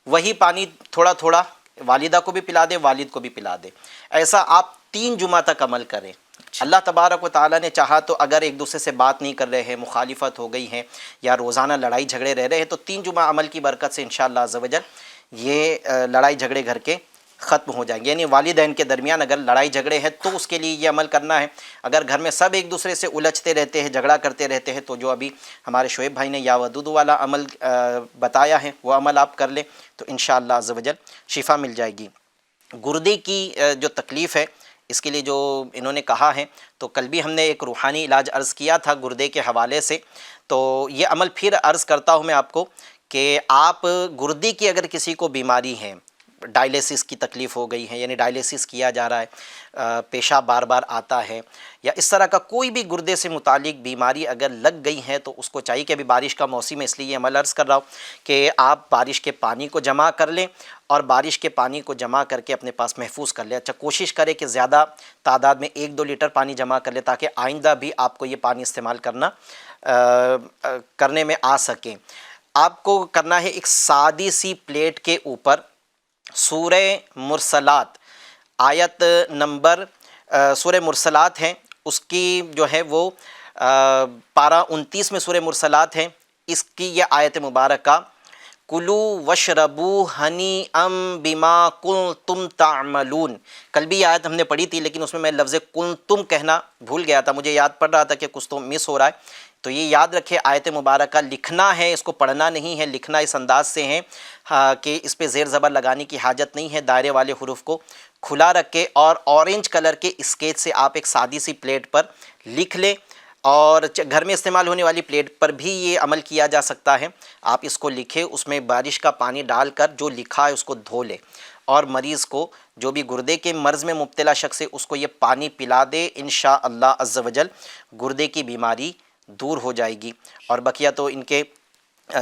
وہی پانی تھوڑا تھوڑا والدہ کو بھی پلا دے، والد کو بھی پلا دے، ایسا آپ 3 جمعہ تک عمل کریں۔ اللہ تبارک و تعالیٰ نے چاہا تو اگر ایک دوسرے سے بات نہیں کر رہے ہیں، مخالفت ہو گئی ہے یا روزانہ لڑائی جھگڑے رہ رہے ہیں، تو 3 جمعہ عمل کی برکت سے انشاءاللہ عز و جل یہ لڑائی جھگڑے گھر کے ختم ہو جائیں گے، یعنی والدین کے درمیان اگر لڑائی جھگڑے ہیں تو اس کے لیے یہ عمل کرنا ہے۔ اگر گھر میں سب ایک دوسرے سے الجھتے رہتے ہیں، جھگڑا کرتے رہتے ہیں، تو جو ابھی ہمارے شعیب بھائی نے یا ودود والا عمل بتایا ہے وہ عمل آپ کر لیں تو انشاءاللہ عز و جل شفا مل جائے گی۔ گردے کی جو تکلیف ہے اس کے لیے جو انہوں نے کہا ہے، تو کل بھی ہم نے ایک روحانی علاج عرض کیا تھا گردے کے حوالے سے، تو یہ عمل پھر عرض کرتا ہوں میں آپ کو کہ آپ گردے کی اگر کسی کو بیماری ہے، ڈائلیسس کی تکلیف ہو گئی ہے، یعنی ڈائلیسس کیا جا رہا ہے، پیشاب بار بار آتا ہے، یا اس طرح کا کوئی بھی گردے سے متعلق بیماری اگر لگ گئی ہے تو اس کو چاہیے کہ ابھی بارش کا موسم ہے اس لیے یہ عمل عرض کر رہا ہوں کہ آپ بارش کے پانی کو جمع کر لیں، اور بارش کے پانی کو جمع کر کے اپنے پاس محفوظ کر لیں۔ اچھا کوشش کریں کہ زیادہ تعداد میں 1-2 لیٹر پانی جمع کر لیں تاکہ آئندہ بھی آپ کو یہ پانی استعمال کرنے میں آ سکے۔ آپ کو کرنا ہے ایک سادی سی پلیٹ کے اوپر سورہ مرسلات آیت نمبر سورہ مرسلات ہیں، اس کی جو ہے وہ پارہ 29 میں سورہ مرسلات ہیں، اس کی یہ آیت مبارکہ کُلُوا وَاشْرَبُوا ہَنِیئًا بِمَا کُنتُم تَعْمَلُونَ، کل بھی یہ آیت ہم نے پڑھی تھی لیکن اس میں لفظ کنتم کہنا بھول گیا تھا، مجھے یاد پڑ رہا تھا کہ کچھ تو مس ہو رہا ہے، تو یہ یاد رکھے آیت مبارکہ لکھنا ہے، اس کو پڑھنا نہیں ہے، لکھنا اس انداز سے ہے کہ اس پہ زیر زبر لگانے کی حاجت نہیں ہے، دائرے والے حروف کو کھلا رکھ کے اور اورنج کلر کے اسکیچ سے آپ ایک سادی سی پلیٹ پر لکھ لیں، اور گھر میں استعمال ہونے والی پلیٹ پر بھی یہ عمل کیا جا سکتا ہے۔ آپ اس کو لکھیں، اس میں بارش کا پانی ڈال کر جو لکھا ہے اس کو دھو لیں، اور مریض کو جو بھی گردے کے مرض میں مبتلا شخص ہے اس کو یہ پانی پلا دے، انشاءاللہ عز و جل گردے کی بیماری دور ہو جائے گی۔ اور بقیہ تو ان کے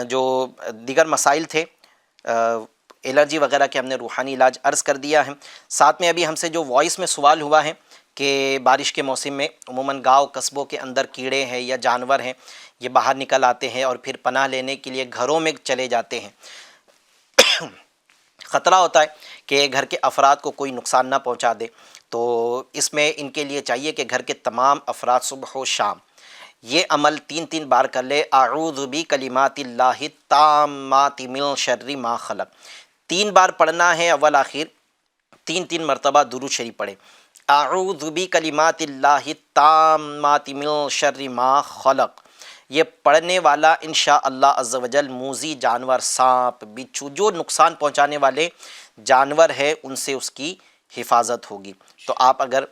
جو دیگر مسائل تھے الرجی وغیرہ کے ہم نے روحانی علاج عرض کر دیا ہے۔ ساتھ میں ابھی ہم سے جو وائس میں سوال ہوا ہے کہ بارش کے موسم میں عموماً گاؤں قصبوں کے اندر کیڑے ہیں یا جانور ہیں یہ باہر نکل آتے ہیں اور پھر پناہ لینے کے لیے گھروں میں چلے جاتے ہیں، خطرہ ہوتا ہے کہ گھر کے افراد کو کوئی نقصان نہ پہنچا دے، تو اس میں ان کے لیے چاہیے کہ گھر کے تمام افراد صبح و شام یہ عمل 3 بار کر لے، اعوذ بکلمات اللہ التامات من شر ما خلق، 3 بار پڑھنا ہے، اول آخر 3 مرتبہ درود شریف پڑھے، اعوذ بکلمات اللہ التامات من شر ما خلق، یہ پڑھنے والا انشاءاللہ عز و جل موذی جانور، سانپ، بچھو، جو نقصان پہنچانے والے جانور ہے ان سے اس کی حفاظت ہوگی۔ تو آپ اگر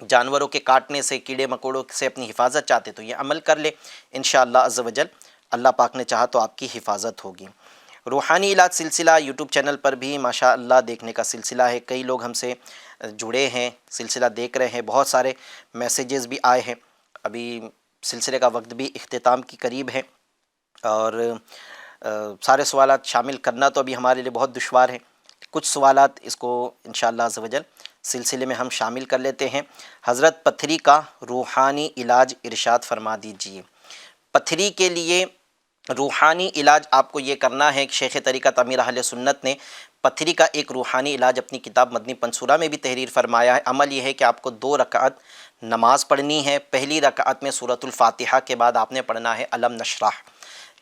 جانوروں کے کاٹنے سے، کیڑے مکوڑوں سے اپنی حفاظت چاہتے تو یہ عمل کر لیں، انشاءاللہ عز و جل اللہ پاک نے چاہا تو آپ کی حفاظت ہوگی۔ روحانی علاج سلسلہ یوٹیوب چینل پر بھی ماشاءاللہ دیکھنے کا سلسلہ ہے، کئی لوگ ہم سے جڑے ہیں، سلسلہ دیکھ رہے ہیں، بہت سارے میسیجز بھی آئے ہیں، ابھی سلسلے کا وقت بھی اختتام کی قریب ہے، اور سارے سوالات شامل کرنا تو ابھی ہمارے لیے بہت دشوار ہے، کچھ سوالات اس کو انشاءاللہ عز و جل سلسلے میں ہم شامل کر لیتے ہیں۔ حضرت پتھری کا روحانی علاج ارشاد فرما دیجیے۔ پتھری کے لیے روحانی علاج آپ کو یہ کرنا ہے کہ شیخ طریقت امیر اہل سنت نے پتھری کا ایک روحانی علاج اپنی کتاب مدنی پنصورہ میں بھی تحریر فرمایا ہے۔ عمل یہ ہے کہ آپ کو 2 رکعت نماز پڑھنی ہے، پہلی رکعت میں سورۃ الفاتحہ کے بعد آپ نے پڑھنا ہے الم نشرح،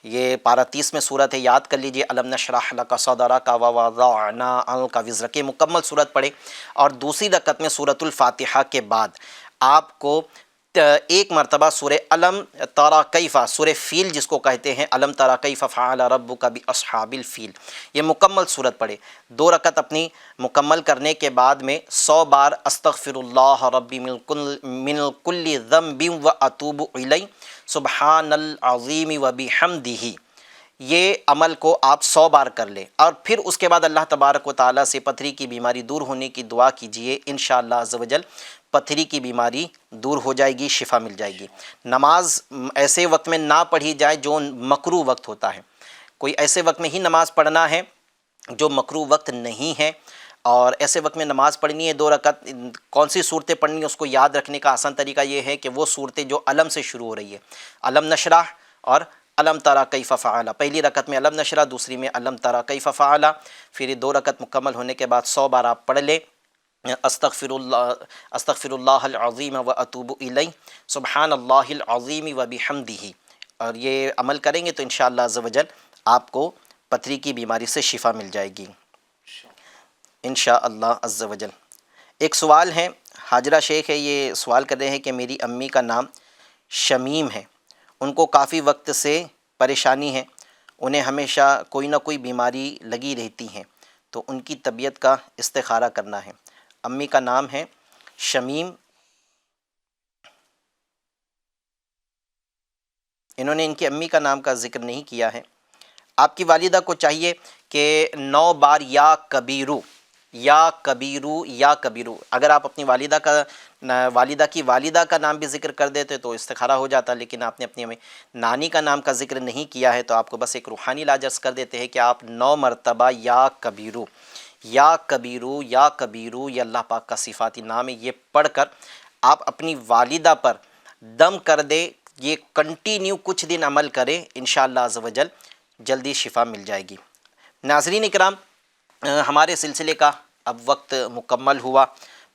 یہ پارہ 30 میں صورت ہے، یاد کر لیجئے، الم نشرح لک صدرک ووضعنا عنک وزرک، مکمل صورت پڑھے، اور دوسری رکعت میں سورۃ الفاتحہ کے بعد آپ کو ایک مرتبہ سورہ علم تری کیف، سورہ فیل جس کو کہتے ہیں، علم تری کیف فعل ربک باصحاب الفیل، یہ مکمل صورت پڑھے۔ 2 رکعت اپنی مکمل کرنے کے بعد میں 100 بار استغفر اللہ ربی من کل ذنب واتوب الیہ سبحان العظیم وبحمدہ، یہ عمل کو آپ 100 بار کر لیں، اور پھر اس کے بعد اللہ تبارک و تعالیٰ سے پتھری کی بیماری دور ہونے کی دعا کیجئے، انشاءاللہ عز و جل پتھری کی بیماری دور ہو جائے گی، شفا مل جائے گی۔ نماز ایسے وقت میں نہ پڑھی جائے جو مکروہ وقت ہوتا ہے، کوئی ایسے وقت میں ہی نماز پڑھنا ہے جو مکروہ وقت نہیں ہے، اور ایسے وقت میں نماز پڑھنی ہے 2 رکعت، کون سی صورتیں پڑھنی ہیں اس کو یاد رکھنے کا آسان طریقہ یہ ہے کہ وہ صورتیں جو علم سے شروع ہو رہی ہے، علم نشرح اور علم تری کیف فعل، پہلی رکعت میں علم نشرح، دوسری میں علم تری کیف فعل، پھر یہ 2 رکعت مکمل ہونے کے بعد 100 بار آپ پڑھ لیں، استغفر اللہ العظیم واتوب الیہ سبحان اللہ العظیم وبحمدہ، اور یہ عمل کریں گے تو انشاءاللہ عز و جل آپ کو پتھری کی بیماری سے شفا مل جائے گی انشاءاللہ عز و جل۔ ایک سوال ہے، حاجرہ شیخ ہے، یہ سوال کر رہے ہیں کہ میری امی کا نام شمیم ہے، ان کو کافی وقت سے پریشانی ہے، انہیں ہمیشہ کوئی نہ کوئی بیماری لگی رہتی ہیں، تو ان کی طبیعت کا استخارہ کرنا ہے۔ امی کا نام ہے شمیم، انہوں نے ان کی امی کا نام کا ذکر نہیں کیا ہے۔ آپ کی والدہ کو چاہیے کہ 9 بار یا کبیرو یا کبیرو یا کبیرو، اگر آپ اپنی والدہ کی والدہ کا نام بھی ذکر کر دیتے تو استخارہ ہو جاتا، لیکن آپ نے اپنی نانی کا نام کا ذکر نہیں کیا ہے، تو آپ کو بس ایک روحانی علاج عرض کر دیتے ہیں کہ آپ 9 مرتبہ یا کبیرو یا کبیرو یا کبیرو، یہ اللہ پاک کا صفاتی نام ہے، یہ پڑھ کر آپ اپنی والدہ پر دم کر دے، یہ کنٹینیو کچھ دن عمل کرے، انشاءاللہ عز و جل جلدی شفا مل جائے گی۔ ناظرین اکرام، ہمارے سلسلے کا اب وقت مکمل ہوا،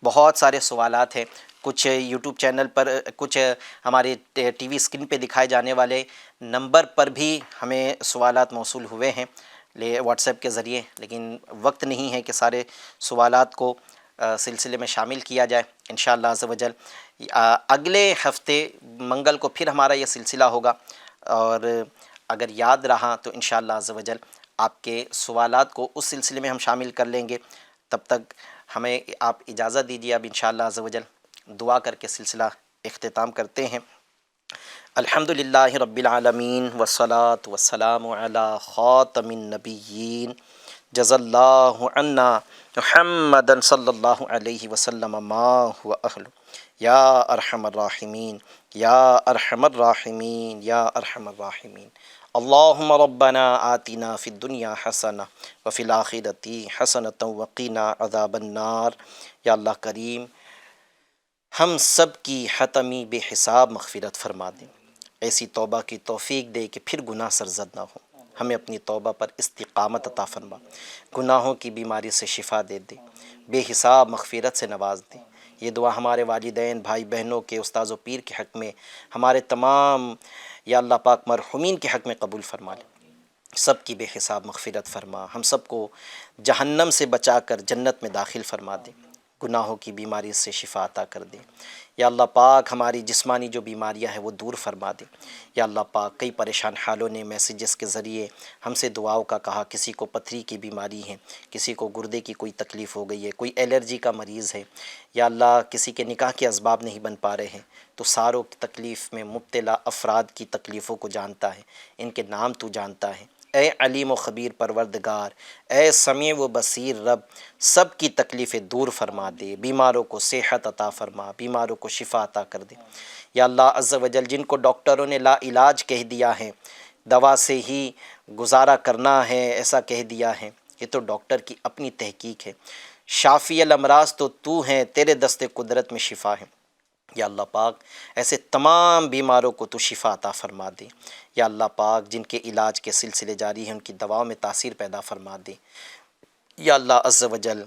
بہت سارے سوالات ہیں، کچھ یوٹیوب چینل پر، کچھ ہمارے ٹی وی اسکرین پہ دکھائے جانے والے نمبر پر بھی ہمیں سوالات موصول ہوئے ہیں واٹس ایپ کے ذریعے، لیکن وقت نہیں ہے کہ سارے سوالات کو سلسلے میں شامل کیا جائے۔ انشاءاللہ عز و جل اگلے ہفتے منگل کو پھر ہمارا یہ سلسلہ ہوگا، اور اگر یاد رہا تو انشاءاللہ عز و جل آپ کے سوالات کو اس سلسلے میں ہم شامل کر لیں گے۔ تب تک ہمیں آپ اجازت دیجیے، اب انشاءاللہ عز و جل دعا کر کے سلسلہ اختتام کرتے ہیں۔ الحمدللہ رب العالمین والصلاة والسلام علی خاتم النبیین، جزا اللہ عنا محمدا صلی اللہ علیہ وسلم ما هو اہل، یا ارحم الراحمین یا ارحم الراحمین یا ارحم الراحمین۔ اللہم ربنا آتنا فی الدنیا حسنہ وفی الآخرۃ حسنۃ وقنا عذاب النار۔ یا اللہ کریم، ہم سب کی حتمی بے حساب مغفرت فرما دیں، ایسی توبہ کی توفیق دے کہ پھر گناہ سرزد نہ ہو، ہمیں اپنی توبہ پر استقامت عطا فرما، گناہوں کی بیماری سے شفا دے دے، بے حساب مغفرت سے نواز دے۔ یہ دعا ہمارے والدین، بھائی بہنوں کے، استاذ و پیر کے حق میں، ہمارے تمام یا اللہ پاک مرحومین کے حق میں قبول فرما لے، سب کی بے حساب مغفرت فرما، ہم سب کو جہنم سے بچا کر جنت میں داخل فرما دے، گناہوں کی بیماری سے شفا عطا کر دے۔ یا اللہ پاک ہماری جسمانی جو بیماریاں ہیں وہ دور فرما دے۔ یا اللہ پاک کئی پریشان حالوں نے میسیجز کے ذریعے ہم سے دعاؤں کا کہا، کسی کو پتھری کی بیماری ہے، کسی کو گردے کی کوئی تکلیف ہو گئی ہے، کوئی الرجی کا مریض ہے، یا اللہ کسی کے نکاح کے اسباب نہیں بن پا رہے ہیں، تو ساروں کی تکلیف میں مبتلا افراد کی تکلیفوں کو جانتا ہے، ان کے نام تو جانتا ہے۔ اے علیم و خبیر پروردگار، اے سمیع و بصیر رب، سب کی تکلیفیں دور فرما دے، بیماروں کو صحت عطا فرما، بیماروں کو شفا عطا کر دے۔ یا اللہ عز و جل جن کو ڈاکٹروں نے لا علاج کہہ دیا ہے، دوا سے ہی گزارا کرنا ہے ایسا کہہ دیا ہے، یہ تو ڈاکٹر کی اپنی تحقیق ہے۔ شافی الامراض تو تو ہیں، تیرے دست قدرت میں شفا ہے۔ یا اللہ پاک ایسے تمام بیماروں کو تو شفا عطا فرما دے۔ یا اللہ پاک جن کے علاج کے سلسلے جاری ہیں ان کی دواؤں میں تاثیر پیدا فرما دے۔ یا اللہ عز و جل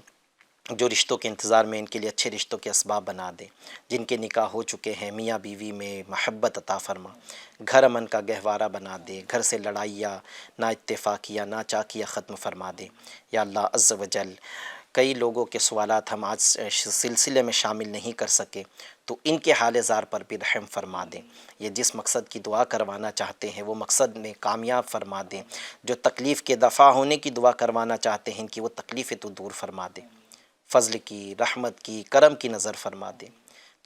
جو رشتوں کے انتظار میں ان کے لیے اچھے رشتوں کے اسباب بنا دے، جن کے نکاح ہو چکے ہیں میاں بیوی میں محبت عطا فرما، گھر امن کا گہوارہ بنا دے، گھر سے لڑائیاں، نا اتفاقیاں، نا چاکیاں ختم فرما دے یا اللہ عز و جل۔ کئی لوگوں کے سوالات ہم آج سلسلے میں شامل نہیں کر سکے، تو ان کے حال زار پر بھی رحم فرما دیں، یہ جس مقصد کی دعا کروانا چاہتے ہیں وہ مقصد میں کامیاب فرما دیں، جو تکلیف کے دفع ہونے کی دعا کروانا چاہتے ہیں ان کی وہ تکلیفیں تو دور فرما دیں، فضل کی، رحمت کی، کرم کی نظر فرما دے،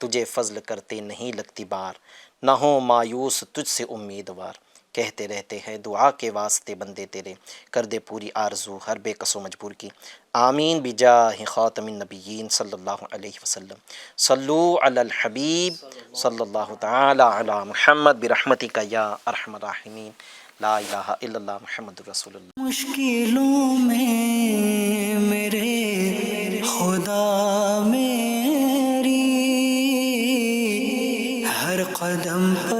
تجھے فضل کرتے نہیں لگتی بار، نہ ہو مایوس تجھ سے امیدوار، کہتے رہتے ہیں دعا کے واسطے بندے تیرے، کر دے پوری آرزو ہر بے کس و مجبور کی، آمین بجاہ خاتم النبیین صلی اللہ علیہ وسلم، صلو علی الحبیب صلی اللہ تعالی علی محمد برحمتک یا ارحم الراحمین، لا الہ الا اللہ محمد رسول اللہ۔ مشکلوں میں میرے خدا میری ہر قدم پر